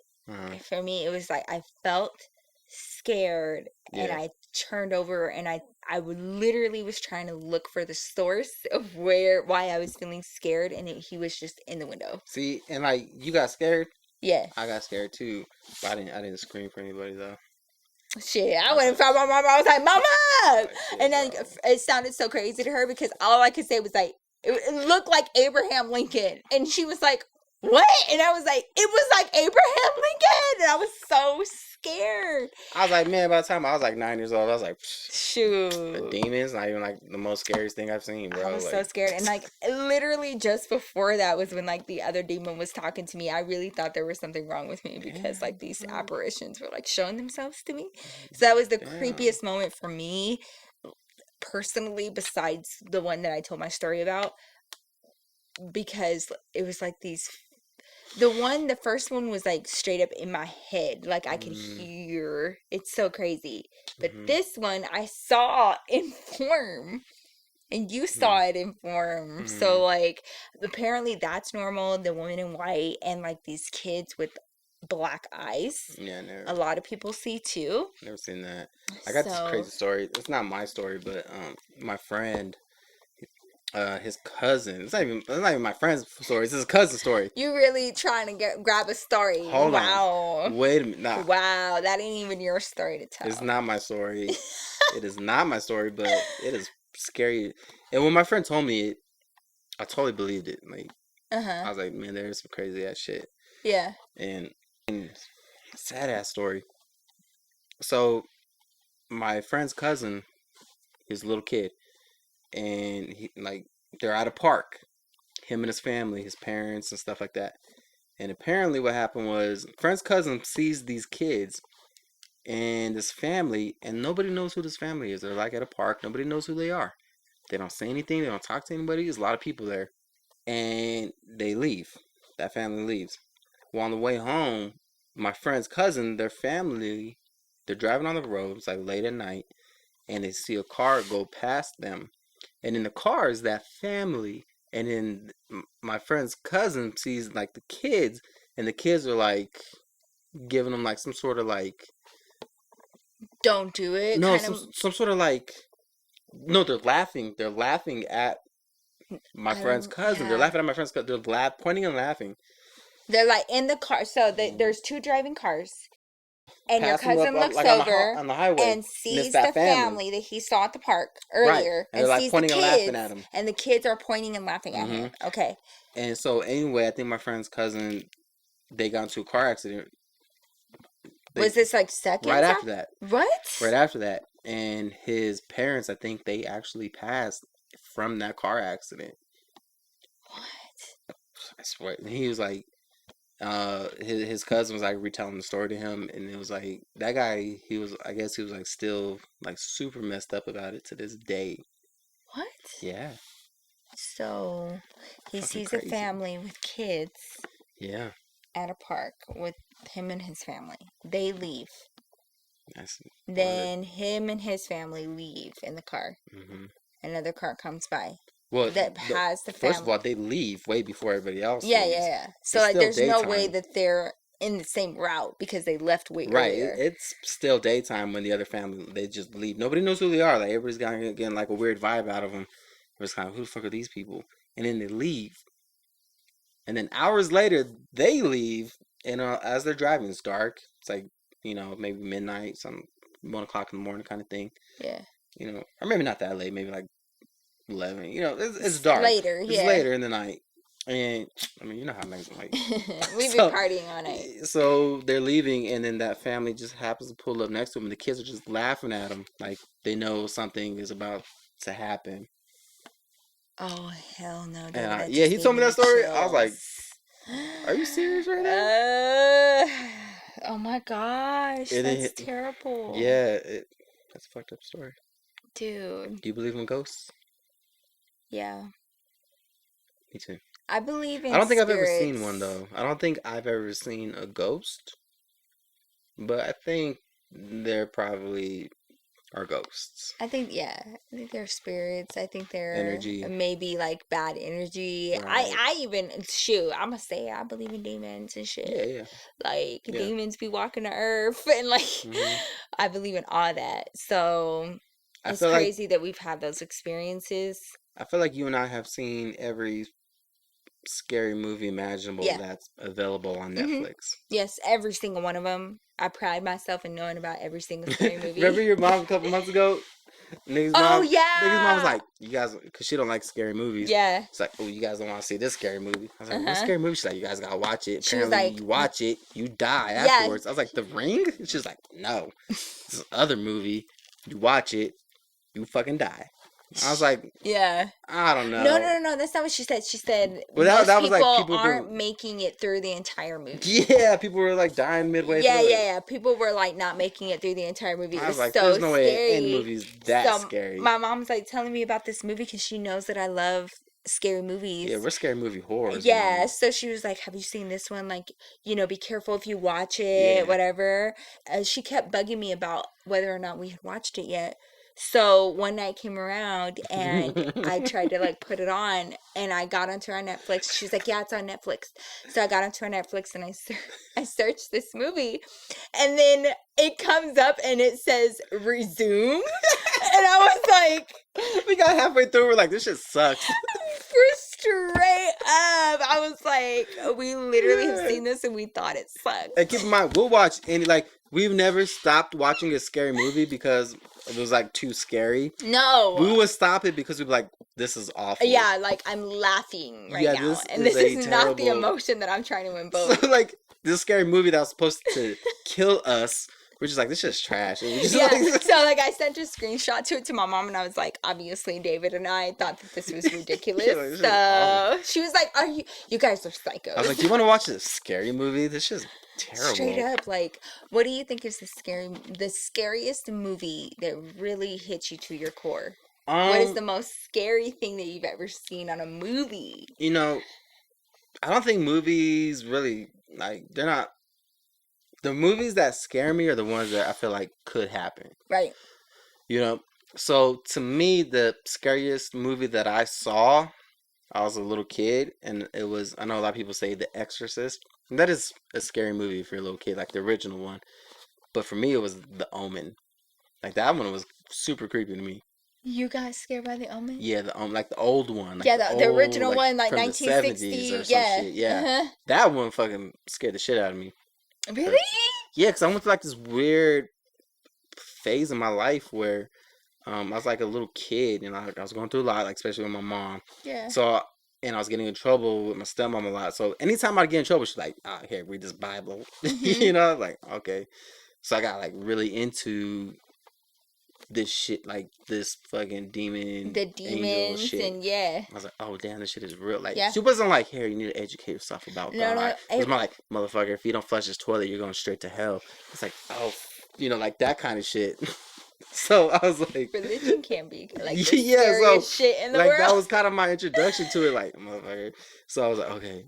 For me, it was like I felt scared, and I turned over, and I would literally was trying to look for the source of why I was feeling scared, and he was just in the window. See, and like you got scared. Yeah. I got scared too, but I didn't scream for anybody though. Shit, I went and found my mama. I was like, "Mama!" And then it sounded so crazy to her because all I could say was like, it looked like Abraham Lincoln. And she was like, "What?" And I was like, "It was like Abraham Lincoln." And I was so scared. I was like, man, by the time I was like 9 years old, I was like, shoot. The demons, not even like the most scariest thing I've seen, bro. I was so scared. And like literally just before that was when like the other demon was talking to me. I really thought there was something wrong with me because like these apparitions were like showing themselves to me. So that was the creepiest moment for me personally, besides the one that I told my story about, because it was like the first one was like straight up in my head, like I could hear. It's so crazy. But this one I saw in form, and you saw it in form. So like apparently that's normal. The woman in white and like these kids with black eyes. Yeah, never. A lot of people see too. Never seen that. I got this crazy story. It's not my story, but my friend, his cousin. It's not even my friend's story. It's his cousin's story. You really trying to grab a story? Hold on. Wait a minute. Nah. Wow, that ain't even your story to tell. It's not my story. It is not my story, but it is scary. And when my friend told me it, I totally believed it. Like, I was like, man, there's some crazy ass shit. Yeah. And sad ass story. So, my friend's cousin, his little kid, and they're at a park, him and his family, his parents and stuff like that. And apparently what happened was, friend's cousin sees these kids and this family, and nobody knows who this family is. They're like at a park, nobody knows who they are. They don't say anything, they don't talk to anybody. There's a lot of people there. And they leave. That family leaves. Well, on the way home, my friend's cousin, their family, they're driving on the road, it's like late at night, and they see a car go past them. And in the car is that family. And then my friend's cousin sees like the kids, and the kids are like giving them like some sort of like, don't do it. No, some sort of like, no, they're laughing. They're laughing at my friend's cousin. Yeah. They're laughing at my friend's cousin. They're pointing and laughing. They're like in the car. So there's two driving cars. And your cousin looks over on the highway, and sees the family that he saw at the park earlier. Right. And sees the kids. And laughing at him. And the kids are pointing and laughing at him. Okay. And so anyway, I think my friend's cousin, they got into a car accident. Was this like seconds? Right after that. What? Right after that. And his parents, I think they actually passed from that car accident. What? I swear. And he was like, his cousin was like retelling the story to him, and it was like that guy, I guess he was like still like super messed up about it to this day. What? Yeah. So he sees a family with kids. Yeah. At a park with him and his family. They leave. That's then him and his family leave in the car. Another car comes by. Well, that has the family. First of all, they leave way before everybody else leaves. Yeah. So like, there's daytime. No way that they're in the same route because they left way earlier. Right. It's still daytime when the other family, they just leave. Nobody knows who they are. Like, everybody's getting like a weird vibe out of them. It's kind of, who the fuck are these people? And then they leave. And then hours later, they leave, and as they're driving, it's dark. It's like, maybe midnight, 1 o'clock in the morning kind of thing. Yeah. Or maybe not that late, maybe like 11. It's dark. Later, It's later in the night. And, I mean, you know how nights are like. We've been partying all night. So, they're leaving, and then that family just happens to pull up next to them, and the kids are just laughing at them. Like, they know something is about to happen. Oh, hell no. Dude, and he told me that story. Chills. I was like, are you serious right now? Oh my gosh. That's terrible. Yeah, that's a fucked up story. Dude. Do you believe in ghosts? Yeah. Me too. I believe in I don't think spirits. I've ever seen one, though. I don't think I've ever seen a ghost. But I think there probably are ghosts. I think they're spirits. I think they're energy. Maybe like bad energy. Right. I even I'm gonna say I believe in demons and shit. Yeah. Like demons be walking the earth and like I believe in all that. So it's crazy that we've had those experiences. I feel like you and I have seen every scary movie imaginable that's available on Netflix. Yes, every single one of them. I pride myself in knowing about every single scary movie. Remember your mom a couple months ago? Nigga's mom was like, you guys, because she don't like scary movies. Yeah. It's like, oh, you guys don't want to see this scary movie. I was like, what scary movie? She's like, you guys gotta watch it. She apparently, like, you watch it, you die afterwards. I was like, The Ring? She's like, no. This other movie, you watch it, you fucking die. I was like, I don't know. No. That's not what she said. She said, well, that was like people aren't making it through the entire movie. Yeah, people were like dying midway through. Yeah. People were like not making it through the entire movie. It was like, so there's no scary. way any movie's that scary. My mom's like telling me about this movie because she knows that I love scary movies. Yeah, we're scary movie horrors. Yeah, man. So she was like, have you seen this one? Like, be careful if you watch it, whatever. She kept bugging me about whether or not we had watched it yet. So one night came around and I tried to like put it on and I got onto our Netflix. She's like, yeah, it's on Netflix. So I got onto our Netflix and I searched this movie and then it comes up and it says resume. And I was like, we got halfway through. We're like, this shit sucks. For straight up, I was like, we literally have seen this and we thought it sucked. And keep in mind, we'll watch any, like, we've never stopped watching a scary movie because it was like too scary. No. We would stop it because we'd be like, this is awful. Yeah, like I'm laughing right now. And this is not the emotion that I'm trying to invoke. So, like, this scary movie that was supposed to kill us, we're just like, this shit's trash. Just yeah. So like I sent a screenshot to it to my mom and I was like, obviously David and I thought that this was ridiculous. Like, this so she was like, are you guys are psychos. I was like, do you want to watch this scary movie? This shit's terrible. Straight up, like, what do you think is the scariest movie that really hits you to your core? What is the most scary thing that you've ever seen on a movie? You know, I don't think movies really, like, they're not. The movies that scare me are the ones that I feel like could happen. Right. You know, so to me, the scariest movie that I saw, I was a little kid, and it was, I know a lot of people say The Exorcist. And that is a scary movie if you're a little kid, like the original one. But for me, it was The Omen. Like, that one was super creepy to me. You got scared by The Omen? Yeah, like the old one. Like yeah, the original like, one, like from 1960. The 70s or some shit. Yeah. Uh-huh. That one fucking scared the shit out of me. Really? Yeah, because I went through like this weird phase in my life where I was like a little kid, and I was going through a lot, like especially with my mom. Yeah. So, and I was getting in trouble with my stepmom a lot. So anytime I'd get in trouble, she's like, here, read this Bible. Mm-hmm. You know, like, okay. So I got like really into this shit, like this fucking demon, the demons shit. And yeah, I was like, oh damn, this shit is real. Like, yeah. She wasn't like, here, you need to educate yourself about God. No, it was more like, motherfucker, if you don't flush this toilet, you're going straight to hell. It's like, oh, you know, like that kind of shit. So I was like, religion can be like the scariest shit in the like world. that was kind of my introduction to it, like, motherfucker. So I was like, okay.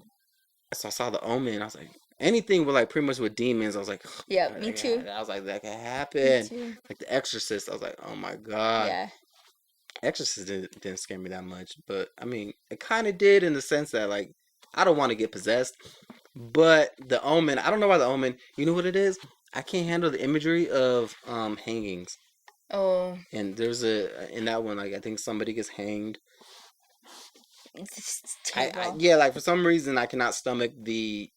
So I saw The Omen. I was like, anything with like pretty much with demons, I was like, yeah, me too. I was like, that could happen. Like The Exorcist, I was like, oh my god. Yeah. Exorcist didn't scare me that much, but I mean, it kind of did in the sense that like I don't want to get possessed, but The Omen, I don't know why The Omen. You know what it is? I can't handle the imagery of hangings. Oh. And there's in that one, like I think somebody gets hanged. It's terrible. Yeah, like for some reason I cannot stomach the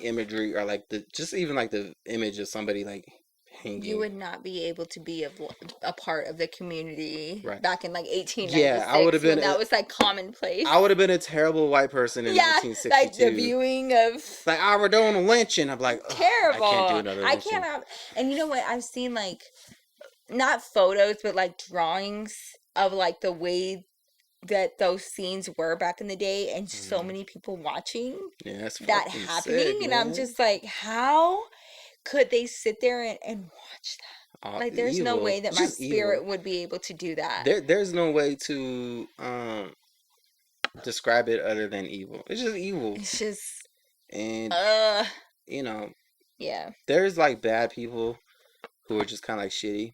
imagery or like just even like the image of somebody like hanging. You would not be able to be a part of the community back in like 1896. Yeah, I would have been. That was like commonplace. I would have been a terrible white person in 1962. Like the viewing of like, we're doing a lynching. I'm like, terrible. I can't do another lynching. I cannot. And you know what? I've seen like not photos, but like drawings of like the way that those scenes were back in the day, and so many people watching that happening, sick, and man. I'm just like, how could they sit there and watch that? Like, there's no way that my spirit would be able to do that. There's no way to describe it other than evil. It's just evil. It's just, and you know, yeah. There's like bad people who are just kind of like shitty.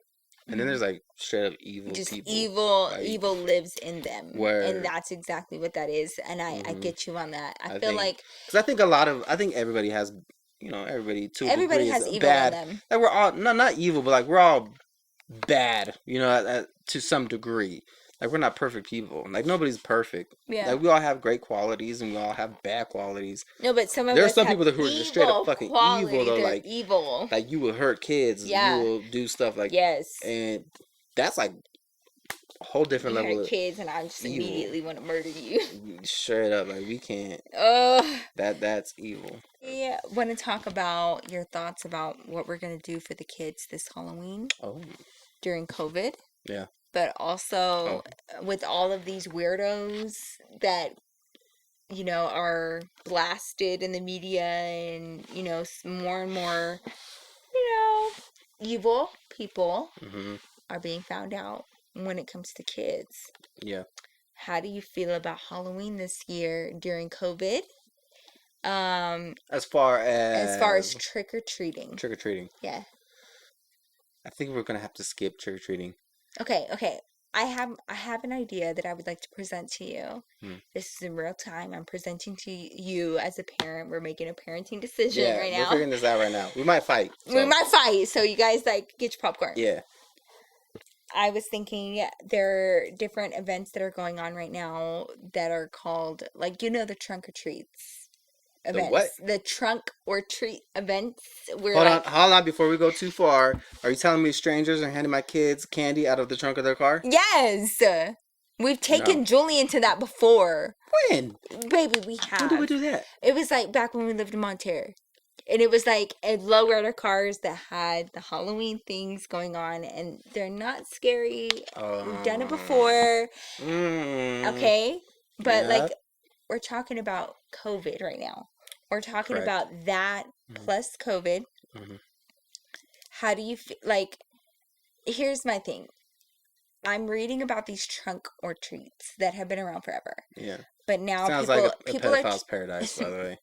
And then there's like straight up evil just people. Evil lives in them. And that's exactly what that is. And I get you on that. I feel like, because I think everybody has, you know, everybody has evil in them. Like we're all not evil, but like we're all bad, you know, to some degree. Like we're not perfect people. Like nobody's perfect. Yeah. Like we all have great qualities and we all have bad qualities. No, but some of there us are some people who are just straight up fucking evil though. They're like evil. Like you will hurt kids. Yeah. You will do stuff like and that's like a whole different level of kids, and I just evil. Immediately want to murder you. Straight up, like we can't. That's evil. Yeah, want to talk about your thoughts about what we're gonna do for the kids this Halloween? During COVID. Yeah. But also with all of these weirdos that, you know, are blasted in the media and, you know, more and more, you know, evil people are being found out when it comes to kids. Yeah. How do you feel about Halloween this year during COVID? As far as trick or treating. Trick or treating. Yeah. I think we're gonna have to skip trick or treating. Okay. I have an idea that I would like to present to you. This is in real time. I'm presenting to you as a parent. We're making a parenting decision right now. We're figuring this out right now. We might fight. So. We might fight. So you guys get your popcorn. Yeah. I was thinking there are different events that are going on right now that are called, the trunk or treats events. The what? The trunk or treat events. Hold on. Before we go too far, are you telling me strangers are handing my kids candy out of the trunk of their car? Yes. We've taken Julian to that before. When? Baby, we have. When did we do that? It was back when we lived in Monterey. And it was a low rider cars that had the Halloween things going on, and they're not scary. We've done it before. Okay? But we're talking about COVID right now. We're talking about that plus COVID. Mm-hmm. How do you feel? Here's my thing. I'm reading about these trunk or treats that have been around forever. Yeah. But now sounds like a pedophile's paradise, by the way.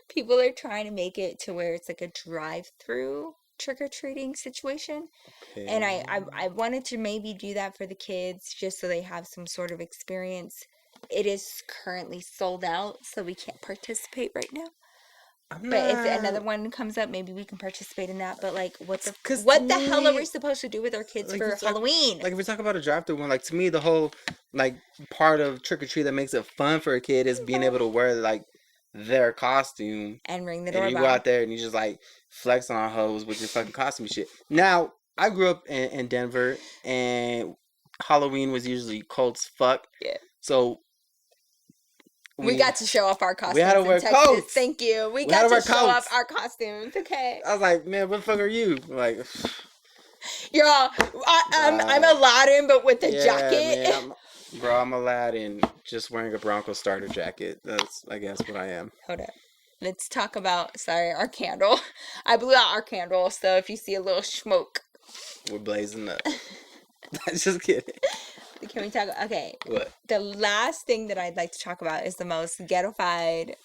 People are trying to make it to where it's a drive-through trick-or-treating situation. Okay. And I wanted to maybe do that for the kids just so they have some sort of experience. It is currently sold out, so we can't participate right now. But if another one comes up, maybe we can participate in that. But what the hell are we supposed to do with our kids for Halloween? If we talk about a drive-through one, to me the whole part of trick-or-treat that makes it fun for a kid is being able to wear their costume and ring the doorbell. And you go out there and you just flex on hoes with your fucking costume shit. Now, I grew up in Denver, and Halloween was usually cold as fuck. Yeah. So we got to show off our costumes. We had to wear coats. Thank you. We got to show off our costumes. Okay. I was like, man, what the fuck are you? You're all, I'm Aladdin, but with a jacket. Man, I'm Aladdin, just wearing a Bronco starter jacket. That's, I guess, what I am. Hold up. Let's talk about, our candle. I blew out our candle, so if you see a little smoke. We're blazing up. Just kidding. Can we talk? Okay. What? The last thing that I'd like to talk about is the most ghettofied,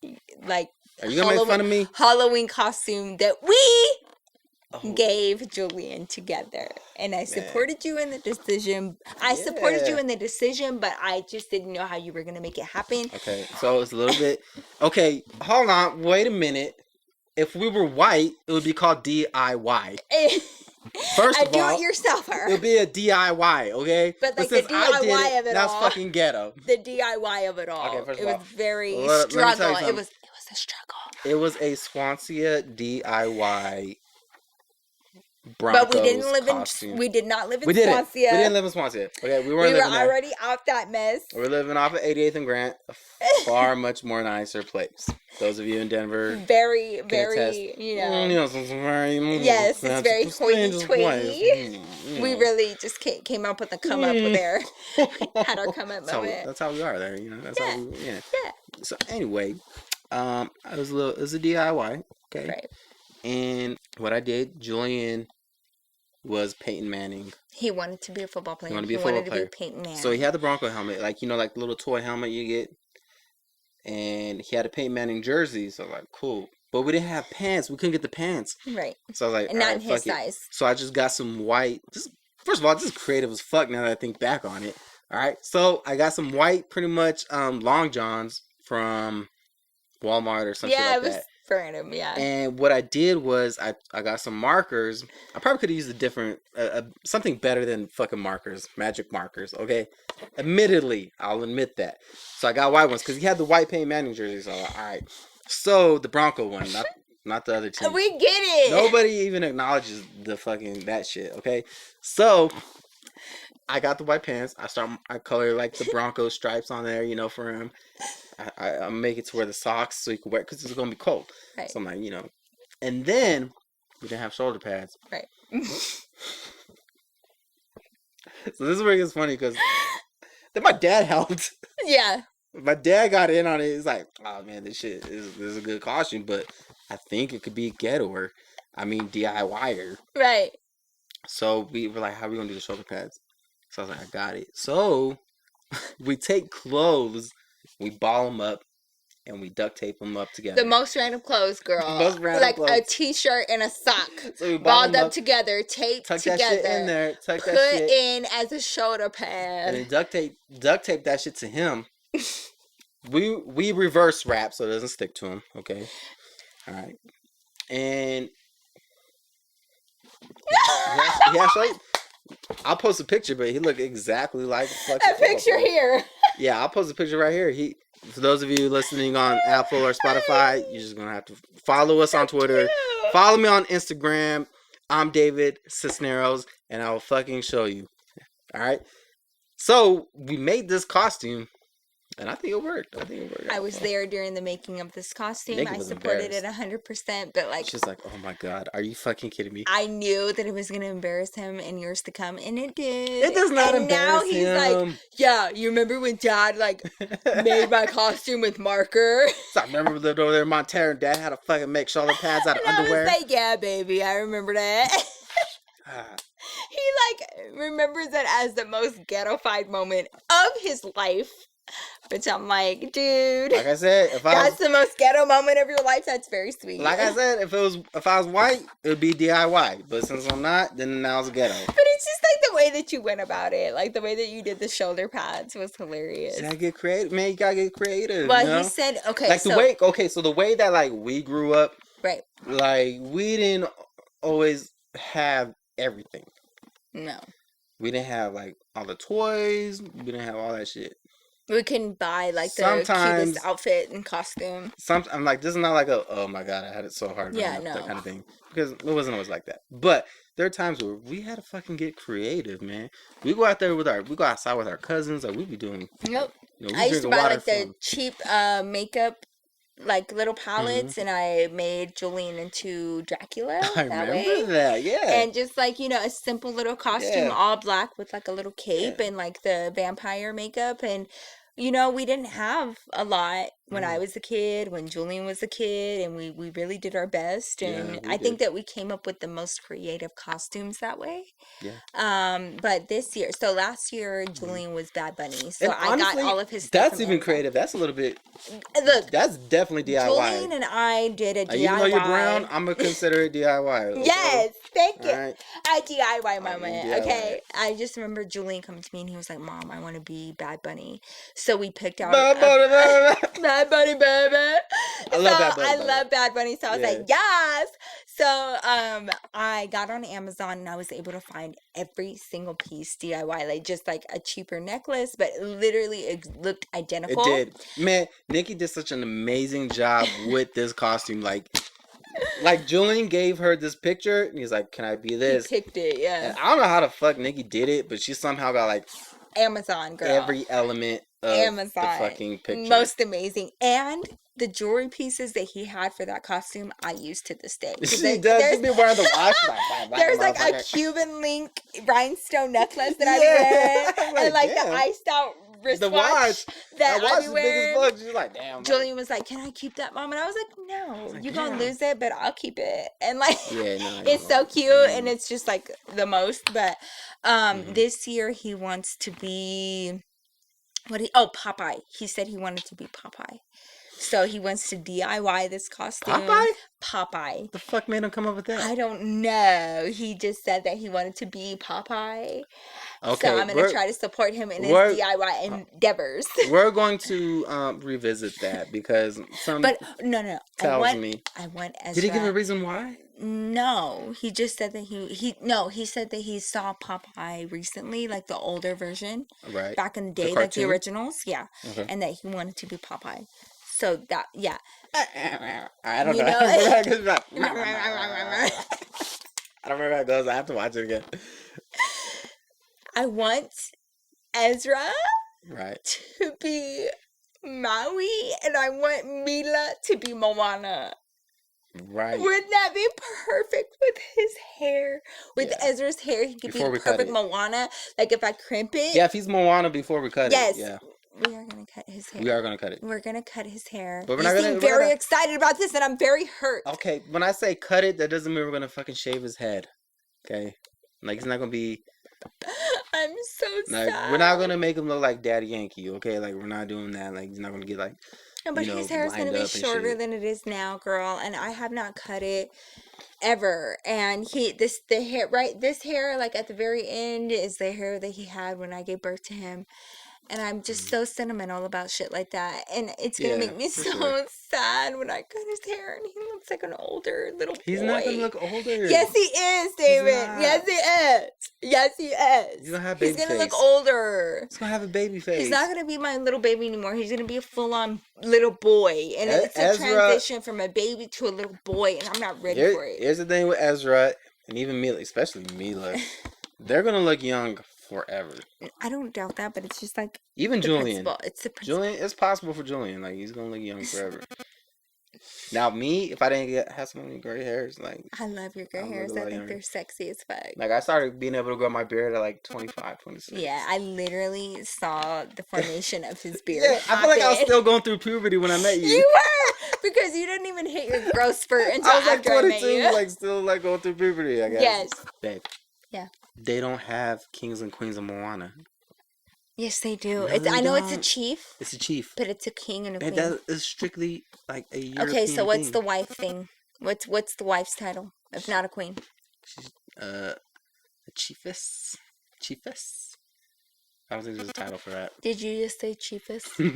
Are you gonna make fun of me? Halloween costume that we gave Julian together, and I supported you in the decision. I supported you in the decision, but I just didn't know how you were gonna make it happen. Okay, so it's a little bit. Okay, hold on. Wait a minute. If we were white, it would be called DIY. First of all, do-it-yourselfer. It would be a DIY, okay? But the DIY of it all. That's fucking ghetto. The DIY of it all. Okay, first of all, was very struggle. It was a struggle. It was a Swansea DIY. Broncos but we did not live in Swansea. We didn't live in Swansea. Okay, we were already out that mess. We were living off of 88th and Grant, a far much more nicer place. Those of you in Denver, very, very, yes, it's very hoity-toity. We really just came up with a come up there. Had our come up moment. That's how we are there. That's how we. Yeah. So anyway, it was a DIY. Okay. Right. And what I did, Julian was Peyton Manning. He wanted to be a football player. He wanted to be a football player. To be Peyton Manning. So he had the Bronco helmet, the little toy helmet you get. And he had a Peyton Manning jersey. So cool. But we didn't have pants. We couldn't get the pants. Right. So I was and not in his size. So I just got some white. First of all, this is creative as fuck now that I think back on it. All right. So I got some white, pretty much long johns from Walmart or something like that. Random, yeah. And what I did was I got some markers. I probably could have used a different something better than fucking markers, magic markers. Okay, admittedly, I'll admit that. So I got white ones because he had the white Peyton Manning jersey. So all right. So the Bronco one, not the other two. We get it. Nobody even acknowledges the fucking that shit. Okay, so I got the white pants. I color the Bronco stripes on there, for him. I make it to wear the socks so you can wear it because it's gonna be cold. Right. So I'm like, and then we didn't have shoulder pads. Right. So this is where it gets funny because then my dad helped. Yeah. My dad got in on it. He's like, oh man, this shit is a good costume, but I think it could be ghettoer. DIY-er. Right. So we were like, how are we gonna do the shoulder pads? So I was like, I got it. So we take clothes. We ball them up, and we duct tape them up together. The most random clothes, girl. Most random like clothes. A t-shirt and a sock. So we balled up together, taped tuck together. That shit in there. Tuck put that shit in as a shoulder pad. And then duct tape that shit to him. we reverse wrap so it doesn't stick to him. Okay. All right. And yeah, show you. I'll post a picture, but he looked exactly like a picture here. Yeah, I'll post a picture right here. For those of you listening on Apple or Spotify, you're just gonna have to follow us on Twitter. Cute. Follow me on Instagram. I'm David Cisneros, and I will fucking show you. All right. So we made this costume. And I think it worked. I was there during the making of this costume. I supported it 100%, but like... She's like, oh my God, are you fucking kidding me? I knew that it was going to embarrass him in years to come, and it did. It does not embarrass him. And now he's like, yeah, you remember when Dad, like, made my costume with marker? So I remember we lived over there in Montana, and Dad had to fucking make shoulder pads out of underwear. I was like, yeah, baby, I remember that. He, like, remembers it as the most ghetto-fied moment of his life. Which I'm like, dude. Like I said, that's the most ghetto moment of your life. That's very sweet. Like I said, if I was white, it would be DIY. But since I'm not, then now it's ghetto. But it's just like the way that you went about it, like the way that you did the shoulder pads was hilarious. You gotta get creative, man. You gotta get creative. Well, you know? He said, okay, like so the way that like we grew up, right? Like we didn't always have everything. No, we didn't have like all the toys. We didn't have all that shit. We can buy like the cutest outfit and costume. I'm like, this is not like oh my God, I had it so hard. Yeah, no. That kind of thing. Because it wasn't always like that. But there are times where we had to fucking get creative, man. We go outside with our cousins, or we be doing. Nope. I used to buy like the cheap makeup, like little palettes, and I made Jolene into Dracula. I remember that, yeah. And just like, a simple little costume, all black with like a little cape and like the vampire makeup. And we didn't have a lot when I was a kid, when Julian was a kid, and we really did our best. And I think that we came up with the most creative costumes that way. Yeah. But this year, so last year, Julian was Bad Bunny. So I got all of his stuff. That's even creative. That's a little bit. Look, that's definitely DIY. Julian and I did a DIY. Even though you're brown, I'm gonna consider it DIY. Okay? Yes, thank you. Right. A DIY moment. DIY. Okay, I just remember Julian coming to me and he was like, "Mom, I want to be Bad Bunny." So we picked out Bad Bunny, baby. I love Bad Bunny. So I was like, yes. So I got on Amazon and I was able to find every single piece DIY, like just like a cheaper necklace, but literally it looked identical. It did. Man, Nikki did such an amazing job with this costume. Like Julian gave her this picture and he's like, "Can I be this?" He picked it, yeah. And I don't know how the fuck Nikki did it, but she somehow got like Amazon, girl. Every element of Amazon. The fucking picture. Most amazing. And the jewelry pieces that he had for that costume, I use to this day. She does. She's been wearing the watch. There's like a Cuban link rhinestone necklace that I wear, and like the iced out wristwatch that I be wearing. She's like, damn. Julian was like, "Can I keep that, Mom?" And I was like, "No, you're gonna lose it, but I'll keep it." And like, it's so cute, and it's just like the most. But this year he wants to be Popeye. He said he wanted to be Popeye. So he wants to DIY this costume. Popeye. The fuck made him come up with that? I don't know. He just said that he wanted to be Popeye. Okay, so I'm going to try to support him in his DIY endeavors. We're going to revisit that because But no. tells me. I want Ezra. Did he give a reason why? No, he just said that he said that he saw Popeye recently, like the older version. Right. Back in the day, like the originals, yeah. Okay. And that he wanted to be Popeye. So that, yeah. I don't know. I don't remember how it goes. I have to watch it again. I want Ezra to be Maui, and I want Mila to be Moana. Right. Wouldn't that be perfect with his hair? With Ezra's hair, he could be the perfect Moana. Like if I crimp it. Yeah, if he's Moana before we cut it. Yes. Yeah. We are going to cut his hair. We are going to cut it. We're going to cut his hair. But you seem very excited about this, and I'm very hurt. Okay, when I say cut it, that doesn't mean we're going to fucking shave his head. Okay? Like, it's not going to be... I'm so sad. We're not going to make him look like Daddy Yankee, okay? Like, we're not doing that. Like, he's not going to get, like... No, but his hair is going to be shorter than it is now, girl. And I have not cut it ever. And this hair, like at the very end, is the hair that he had when I gave birth to him. And I'm just so sentimental about shit like that. And it's going to make me so sad when I cut his hair and he looks like an older little boy. He's not going to look older. Yes, he is, David. Yes, he is. Yes, he is. He's going to have baby face. He's going to look older. He's going to have a baby face. He's not going to be my little baby anymore. He's going to be a full-on little boy. And it's a transition from a baby to a little boy. And I'm not ready for it. Here's the thing with Ezra and even Mila, especially Mila. They're going to look young forever. I don't doubt that, but it's just like even Julian. It's the principle. Julian, it's possible for Julian. Like he's gonna look young forever. Now me, if I didn't have so many gray hairs, like I love your gray hairs. I think they're sexy as fuck. Like I started being able to grow my beard at like 25, 26. Yeah, I literally saw the formation of his beard. Yeah, I feel like I was still going through puberty when I met you. You were, because you didn't even hit your growth spurt until I was like after 22, I met you. like still like going through puberty. I guess. Yes. Babe. Yeah. They don't have kings and queens of Moana. Yes, they do. No, I know it's a chief. It's a chief. But it's a king and a queen. That is strictly like a European Okay, so what's thing. the wife thing? What's the wife's title, if not a queen? She's a chiefess. Chiefess? I don't think there's a title for that. Did you just say chiefess? Can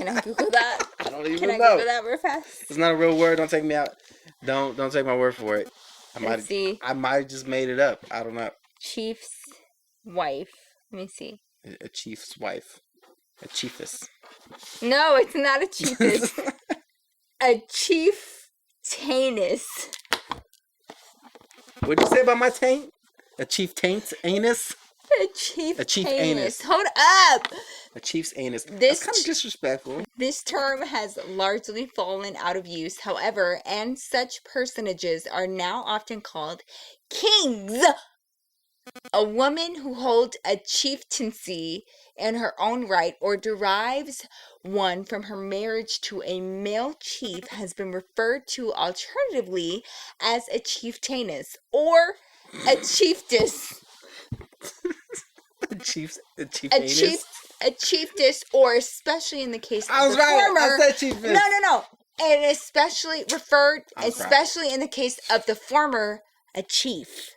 I Google that? I don't even know. Can I Google that real fast? It's not a real word. Don't take me out. Don't take my word for it. I might have just made it up. I don't know. Chief's wife. Let me see. A chief's wife. A chiefess. No, it's not a chiefess. A chieftainess. What'd you say about my taint? A chief taint anus? A chief anus. Hold up. A chief's anus. That's kind of disrespectful. This term has largely fallen out of use, however, and such personages are now often called kings. A woman who holds a chieftaincy in her own right or derives one from her marriage to a male chief has been referred to alternatively as a chieftainess or a chiefess. A chiefess, or especially in the case of the former. I said chiefess. No. And especially in the case of the former, a chief.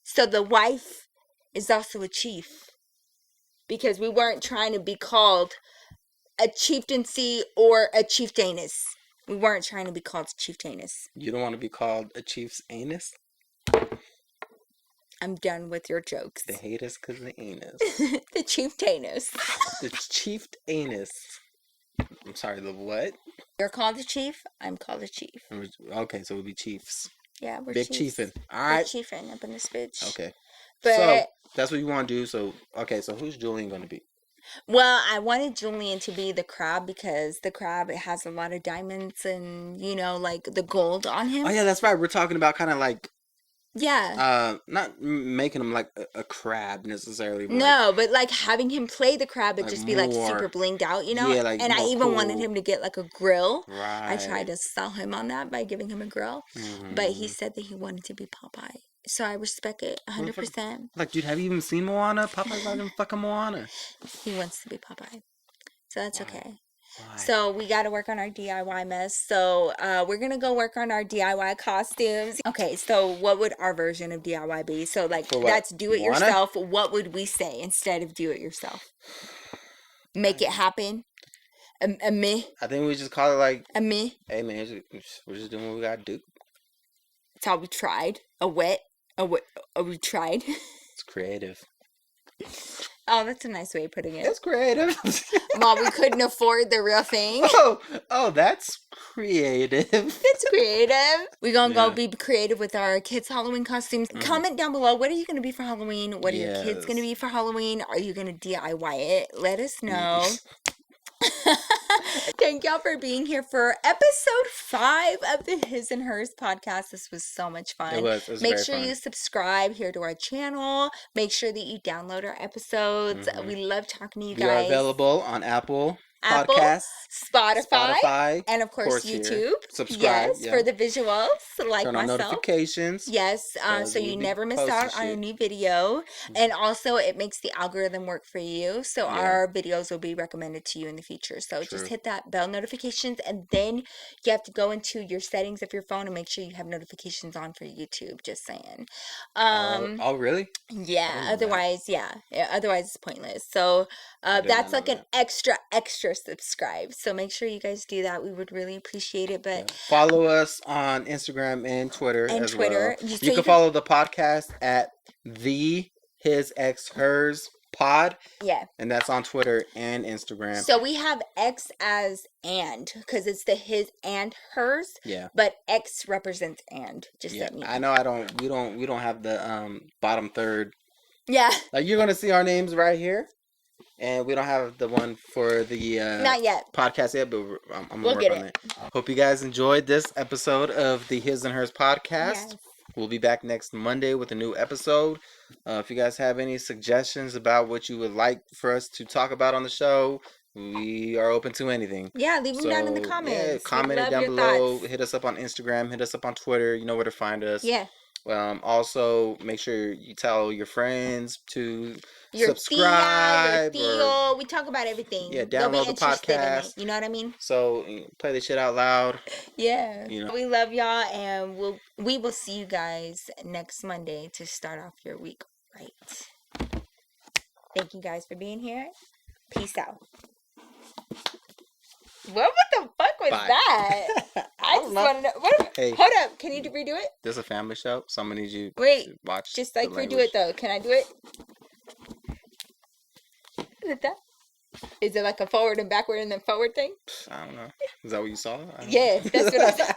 So the wife is also a chief. Because we weren't trying to be called a chieftaincy or a chieftainess. We weren't trying to be called a chieftainess. You don't want to be called a chief's anus? I'm done with your jokes. They hate us because of the anus. The chieftainess. The chief anus. I'm sorry, the what? You're called a chief. I'm called a chief. Okay, so we'll be chiefs. Yeah, we're big chiefs. chiefin'. All right. Big chiefin' up in this bitch. Okay. But so that's what you want to do. So who's Julian going to be? Well, I wanted Julian to be the crab because the crab, it has a lot of diamonds and, like the gold on him. Oh, yeah, that's right. We're talking about kind of like, yeah. not making him like a crab necessarily. But no, but like having him play the crab and just be like super blinged out, Yeah, like and I even wanted him to get like a grill. Right. I tried to sell him on that by giving him a grill, but he said that he wanted to be Popeye. So I respect it 100%. Like, dude, have you even seen Moana? Popeye's not even fucking Moana. He wants to be Popeye. So that's okay. Why? So we got to work on our DIY mess. So we're going to go work on our DIY costumes. Okay, so what would our version of DIY be? So like that's do it yourself. What would we say instead of do it yourself? Make it happen. A me. I think we just call it like a me. Hey man, we're just doing what we got to do. That's how we tried. We tried. It's creative. Oh, that's a nice way of putting it. It's creative. Mom, we couldn't afford the real thing. Oh, that's creative. It's creative. We're going to go be creative with our kids' Halloween costumes. Comment down below, what are you going to be for Halloween? What are your kids going to be for Halloween? Are you going to DIY it? Let us know. Thank y'all for being here for episode 5 of the His and Hers podcast. This was so much fun. It was Make sure you subscribe here to our channel. Make sure that you download our episodes. We love talking to you guys. We are available on Apple, Apple, Podcasts, Spotify, and of course YouTube. Subscribe. Yes, for the visuals, like Turn on myself. Notifications. Yes, so you never miss out on a new video. And also, it makes the algorithm work for you. So our videos will be recommended to you in the future. So just hit that bell notifications, and then you have to go into your settings of your phone and make sure you have notifications on for YouTube. Just saying. Oh, really? Yeah. Otherwise, otherwise it's pointless. So that's like an extra subscribe. So make sure you guys do that. We would really appreciate it. But follow us on Instagram and Twitter well. You can follow the podcast at the His Ex Hers Pod. Yeah. And that's on Twitter and Instagram. So we have X as and, because it's the his and hers. Yeah. But X represents and. Just yeah. That means. I know we don't have the bottom third. Yeah. Like you're gonna see our names right here. And we don't have the one for the not yet podcast yet, but I'm gonna work on it. Hope you guys enjoyed this episode of the His and Hers podcast. Yes. We'll be back next Monday with a new episode. If you guys have any suggestions about what you would like for us to talk about on the show, we are open to anything. Yeah, leave them down in the comments. Yeah, comment it down below. Thoughts. Hit us up on Instagram. Hit us up on Twitter. You know where to find us. Yeah. Also, make sure you tell your friends to your subscribe. Tia, your Theo. We talk about everything. Yeah, download the podcast. You know what I mean? So play the shit out loud. Yeah. We love y'all, and we will see you guys next Monday to start off your week right. Thank you guys for being here. Peace out. What the fuck was that? I just want to know. Hey, hold up. Can you redo it? This is a family show, so I'm going to need you to watch. Just like redo it, though. Can I do it? Is it that? Is it like a forward and backward and then forward thing? I don't know. Is that what you saw? Yeah, that's what I saw.